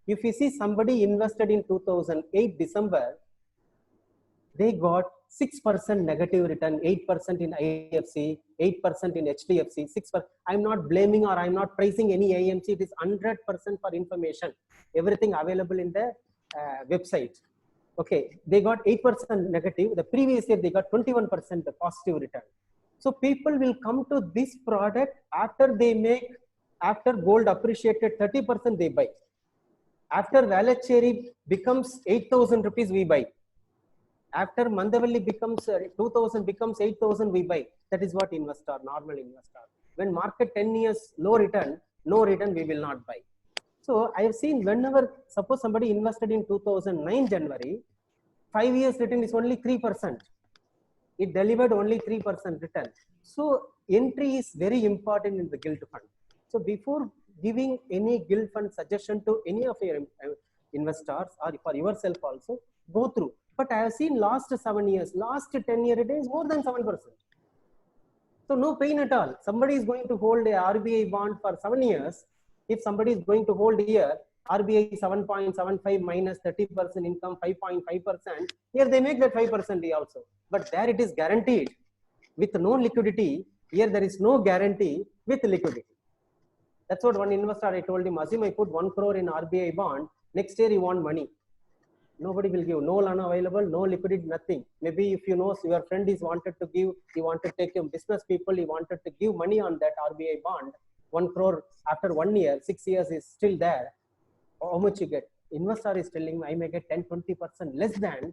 If you see somebody invested in 2008 December, they got 6% negative return, 8% in IFC, 8% in HDFC, 6%. I'm not blaming or I'm not praising any AMC. It is 100% for information. Everything available in the website. Okay, they got 8% negative. The previous year, they got 21% positive return. So people will come to this product after after gold appreciated 30%, they buy. After Velachery becomes 8,000 rupees, we buy. After Mandavalli becomes 2,000, becomes 8,000, we buy. That is what investor, normal investor. When market 10 years low return, no return, we will not buy. So I have seen whenever, suppose somebody invested in 2009 January, 5 years return is only 3%. It delivered only 3% return. So entry is very important in the gilt fund. So before giving any gilt fund suggestion to any of your investors or for yourself also, go through. But I have seen last 7 years, last 10-year return is more than 7%. So no pain at all. Somebody is going to hold a RBI bond for 7 years. If somebody is going to hold here, RBI 7.75 minus 30% income, 5.5%. Here they make that 5% also. But there it is guaranteed with no liquidity. Here there is no guarantee with liquidity. That's what one investor, I told him, assume I put 1 crore in RBI bond, next year you want money. Nobody will give, no loan available, no liquidity, nothing. Maybe if you know your friend is wanted to give, he wanted to take him business people, he wanted to give money on that RBI bond, 1 crore after 1 year, 6 years is still there. How much you get? Investor is telling me I may get 10-20% less than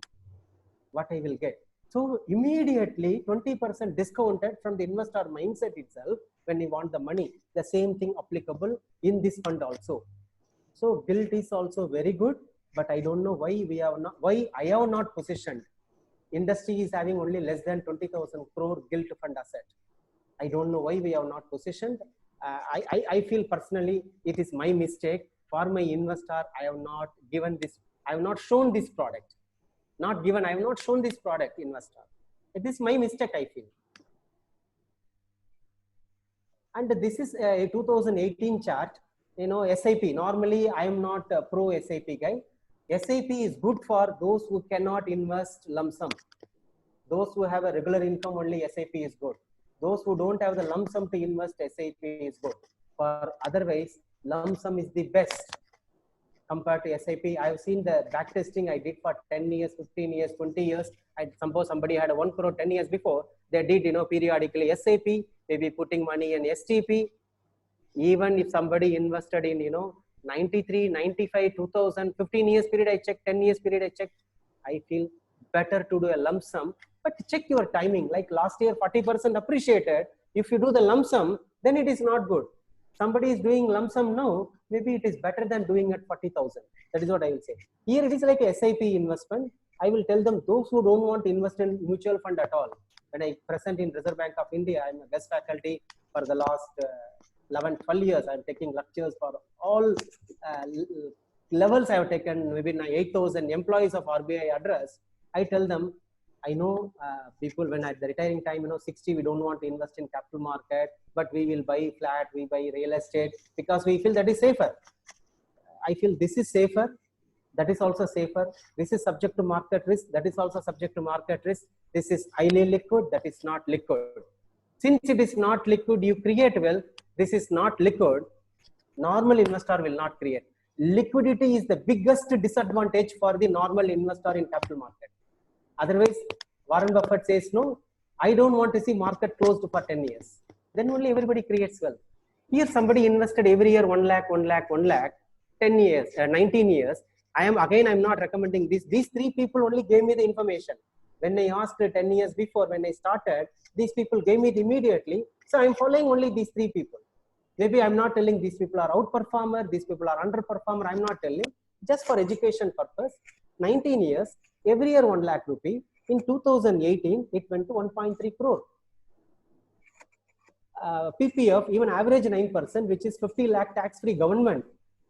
what I will get. So immediately 20% discounted from the investor mindset itself when he want the money. The same thing applicable in this fund also. So gilt is also very good, but I don't know why I have not positioned. Industry is having only less than 20,000 crore gilt fund asset. I don't know why we have not positioned. I feel personally it is my mistake. For my investor, I have not given this, I have not shown this product. Not given, I have not shown this product, investor. It is my mistake, I feel. And this is a 2018 chart. SIP. Normally, I am not a pro SIP guy. SIP is good for those who cannot invest lump sum. Those who have a regular income, only SIP is good. Those who don't have the lump sum to invest, SIP is good. For otherwise, lump sum is the best compared to SIP. I have seen the back testing I did for 10 years, 15 years, 20 years. I suppose somebody had a 1 crore 10 years before. They did, periodically SIP, maybe putting money in STP. Even if somebody invested in, 93, 95, 2000, 15 years period, I checked, 10 years period, I checked. I feel better to do a lump sum, but check your timing. Like last year, 40% appreciated. If you do the lump sum, then it is not good. Somebody is doing lump sum now, maybe it is better than doing at 40,000. That is what I will say. Here it is like a SIP investment. I will tell them, those who don't want to invest in mutual fund at all. When I present in Reserve Bank of India, I'm a guest faculty for the last 11, 12 years. I'm taking lectures for all levels. I have taken maybe 8,000 employees of RBI address. I tell them, I know people when at the retiring time, 60, we don't want to invest in capital market, but we will buy flat, we buy real estate because we feel that is safer. I feel this is safer. That is also safer. This is subject to market risk. That is also subject to market risk. This is highly liquid. That is not liquid. Since it is not liquid, you create wealth. This is not liquid. Normal investor will not create. Liquidity is the biggest disadvantage for the normal investor in capital market. Otherwise, Warren Buffett says, no, I don't want to see market closed for 10 years. Then only everybody creates wealth. Here somebody invested every year 1 lakh, 1 lakh, 1 lakh, 10 years, 19 years. I'm not recommending this. These three people only gave me the information. When I asked 10 years before, when I started, these people gave me it immediately. So I'm following only these three people. Maybe I'm not telling these people are outperformer, these people are underperformer. I'm not telling. Just for education purpose, 19 years, every year 1 lakh rupee. In 2018, it went to 1.3 crore. PPF, even average 9%, which is 50 lakh tax-free government.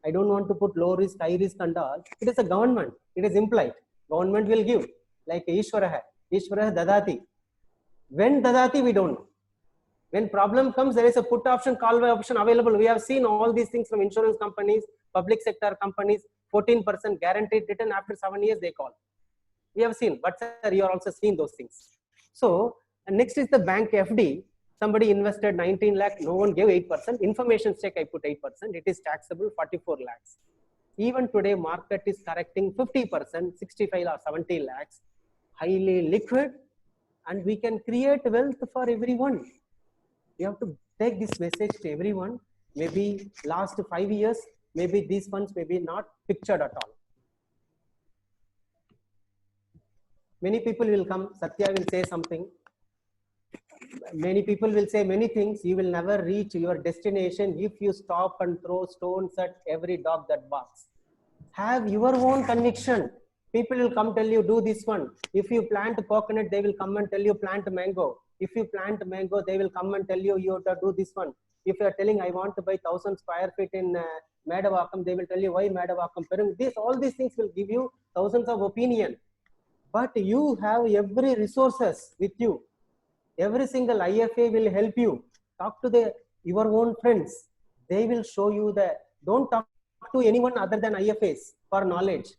I don't want to put low risk, high risk and all. It is a government. It is implied. Government will give. Like Ishwara Dadati. When Dadati, we don't know. When problem comes, there is a put option, call by option available. We have seen all these things from insurance companies, public sector companies, 14% guaranteed return after 7 years, they call. We have seen, but sir, you are also seeing those things. So next is the bank FD. Somebody invested 19 lakh, no one gave 8%. Information check, I put 8%. It is taxable 44 lakhs. Even today, market is correcting 50%, 65 or 70 lakhs. Highly liquid, and we can create wealth for everyone. You have to take this message to everyone. Maybe last 5 years, maybe these funds may be not pictured at all. Many people will come, Satya will say something. Many people will say many things. You will never reach your destination if you stop and throw stones at every dog that barks. Have your own conviction. People will come tell you, do this one. If you plant coconut, they will come and tell you, plant mango. If you plant mango, they will come and tell you, you have to do this one. If you are telling, I want to buy 1,000 square feet in Madavakam, they will tell you, why Madavakam? All these things will give you thousands of opinion. But you have every resources with you. Every single IFA will help you. Talk to your own friends. They will show you that. Don't talk to anyone other than IFAs for knowledge.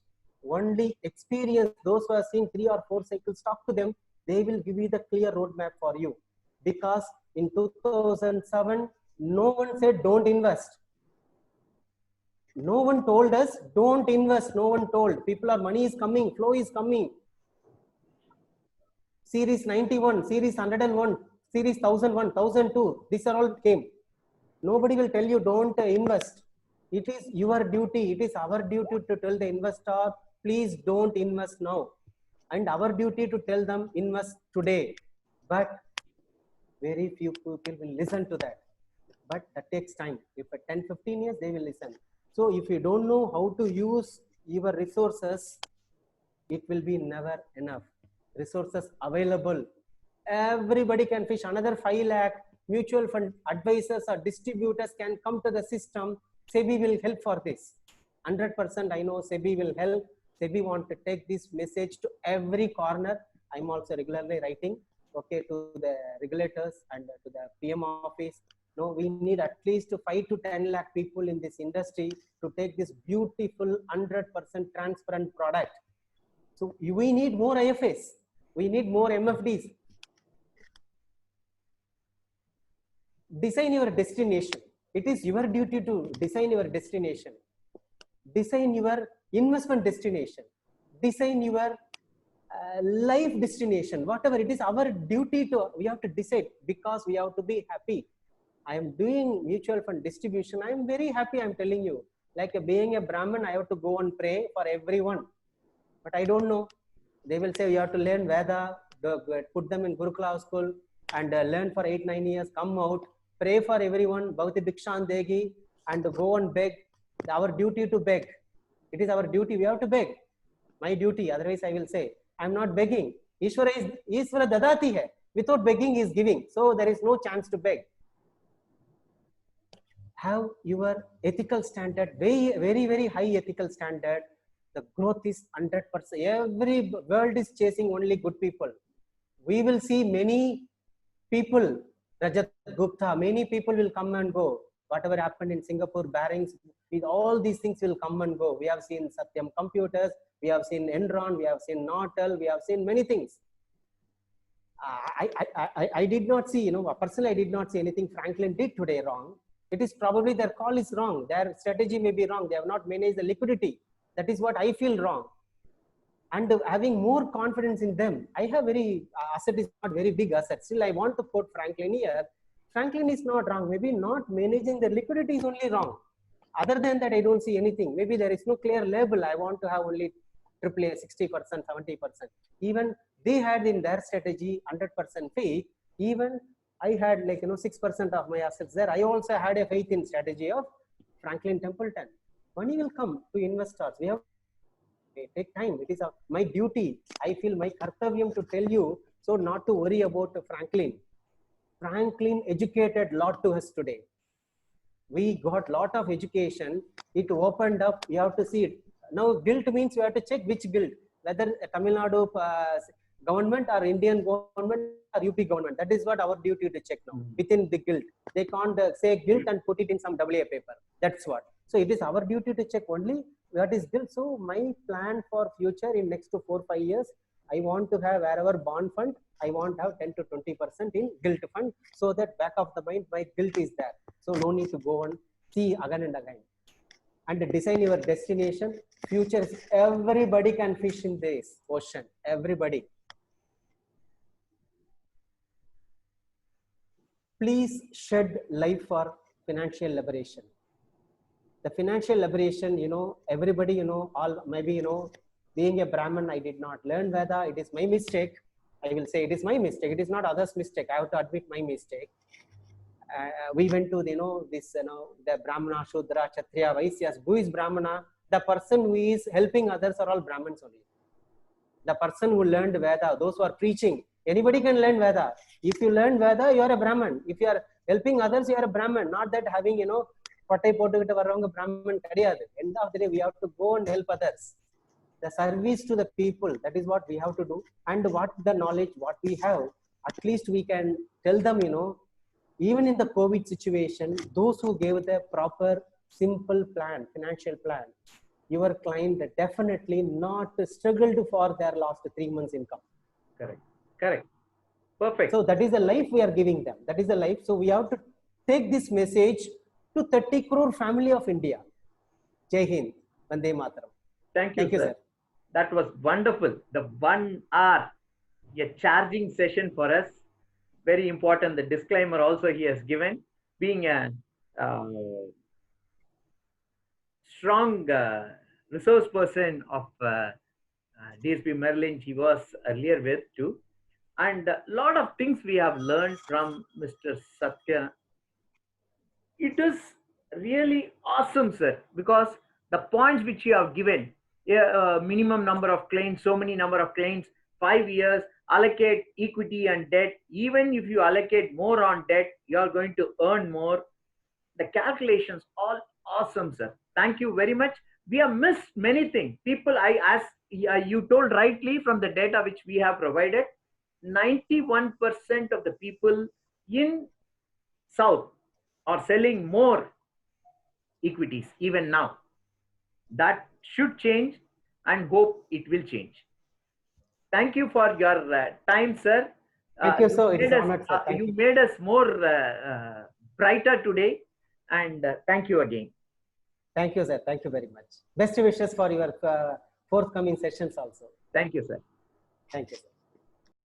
Only experience. Those who have seen 3 or 4 cycles, talk to them. They will give you the clear roadmap for you. Because in 2007, no one said don't invest. No one told us don't invest. No one told. People are, money is coming, flow is coming. Series 91, series 101, series 1001, 1002. These are all came. Nobody will tell you don't invest. It is your duty. It is our duty to tell the investor, please don't invest now. And our duty to tell them invest today. But very few people will listen to that. But that takes time. If for 10, 15 years, they will listen. So if you don't know how to use your resources, it will be never enough. Resources available. Everybody can fish. Another 5 lakh mutual fund advisors or distributors can come to the system. SEBI will help for this. 100% I know SEBI will help. SEBI want to take this message to every corner. I'm also regularly writing, okay, to the regulators and to the PM office. No, we need at least 5 to 10 lakh people in this industry to take this beautiful 100% transparent product. So we need more IFAs. We need more MFDs. Design your destination. It is your duty to design your destination. Design your investment destination. Design your life destination. Whatever it is, our duty to, we have to decide because we have to be happy. I am doing mutual fund distribution. I am very happy. I'm telling you, like being a Brahmin, I have to go and pray for everyone. But I don't know. They will say you have to learn Veda, put them in Gurukula school and learn for 8-9 years, come out, pray for everyone, Bhakti Bhikshan Degi, and go and beg. Our duty to beg. It is our duty. We have to beg. My duty. Otherwise, I will say, I'm not begging. Ishvara Dadati hai. Without begging, he is giving. So there is no chance to beg. Have your ethical standard, very, very, very high ethical standard. The growth is 100%. Every world is chasing only good people. We will see many people, Rajat Gupta, many people will come and go. Whatever happened in Singapore, Barings, all these things will come and go. We have seen Satyam Computers, we have seen Enron, we have seen Nortel, we have seen many things. I did not see, personally, I did not see anything Franklin did today wrong. It is probably their call is wrong. Their strategy may be wrong. They have not managed the liquidity. That is what I feel wrong. And having more confidence in them. I have asset is not very big asset. Still, I want to quote Franklin here. Franklin is not wrong. Maybe not managing the liquidity is only wrong. Other than that, I don't see anything. Maybe there is no clear label. I want to have only AAA 60%, 70%. Even they had in their strategy 100% faith. Even I had 6% of my assets there. I also had a faith in strategy of Franklin Templeton. Money will come to investors. We have to take time. It is my duty. I feel my kartavyam to tell you. So not to worry about Franklin. Franklin educated lot to us today. We got lot of education. It opened up. You have to see it. Now guilt means you have to check which guilt, whether Tamil Nadu government or Indian government or UP government. That is what our duty to check now. Within the guilt, they can't say guilt and put it in some AA paper. That's what. So it is our duty to check only what is guilt. So my plan for future in next to 4-5 years, I want to have wherever bond fund, I want to have 10 to 20% in guilt fund, so that back of the mind, my guilt is there. So no need to go and see again and again. And design your destination. Future, everybody can fish in this ocean. Everybody. Please shed life for financial liberation. The financial liberation, everybody, all maybe, being a Brahmin, I did not learn Veda. It is my mistake. I will say it is my mistake. It is not others' mistake. I have to admit my mistake. We went to, the Brahmana, Shudra, Kshatriya, Vaisyas. Who is Brahmana? The person who is helping others are all Brahmins only. The person who learned Veda, those who are preaching, anybody can learn Veda. If you learn Veda, you are a Brahmin. If you are helping others, you are a Brahmin. Not that having, pattai potukittu varavanga Brahmin kadiyadu. End of the day, we have to go and help others. The service to the people, that is what we have to do. And what the knowledge, what we have, at least we can tell them, even in the COVID situation, those who gave the proper, simple plan, financial plan, your client definitely not struggled for their last 3 months income. Correct. Correct. Perfect. So that is the life we are giving them. That is the life. So we have to take this message to 30 crore family of India. Jai Hind. Vande Mataram. Thank you, sir. That was wonderful. The 1 hour, a charging session for us. Very important. The disclaimer also he has given. Being a strong resource person of DSP Merrill Lynch, he was earlier with too. And a lot of things we have learned from Mr. Satya. It is really awesome, sir, because the points which you have given, minimum number of clients, so many number of clients, 5 years, allocate equity and debt. Even if you allocate more on debt, you are going to earn more. The calculations, all awesome, sir. Thank you very much. We have missed many things. People, as you told rightly from the data which we have provided, 91% of the people in South are selling more equities even now. That should change, and hope it will change. Thank you for your time, sir. Thank you, sir. It is honored, sir. You made us more brighter today, and thank you again. Thank you, sir. Thank you very much. Best wishes for your forthcoming sessions also. Thank you, sir. Thank you, sir.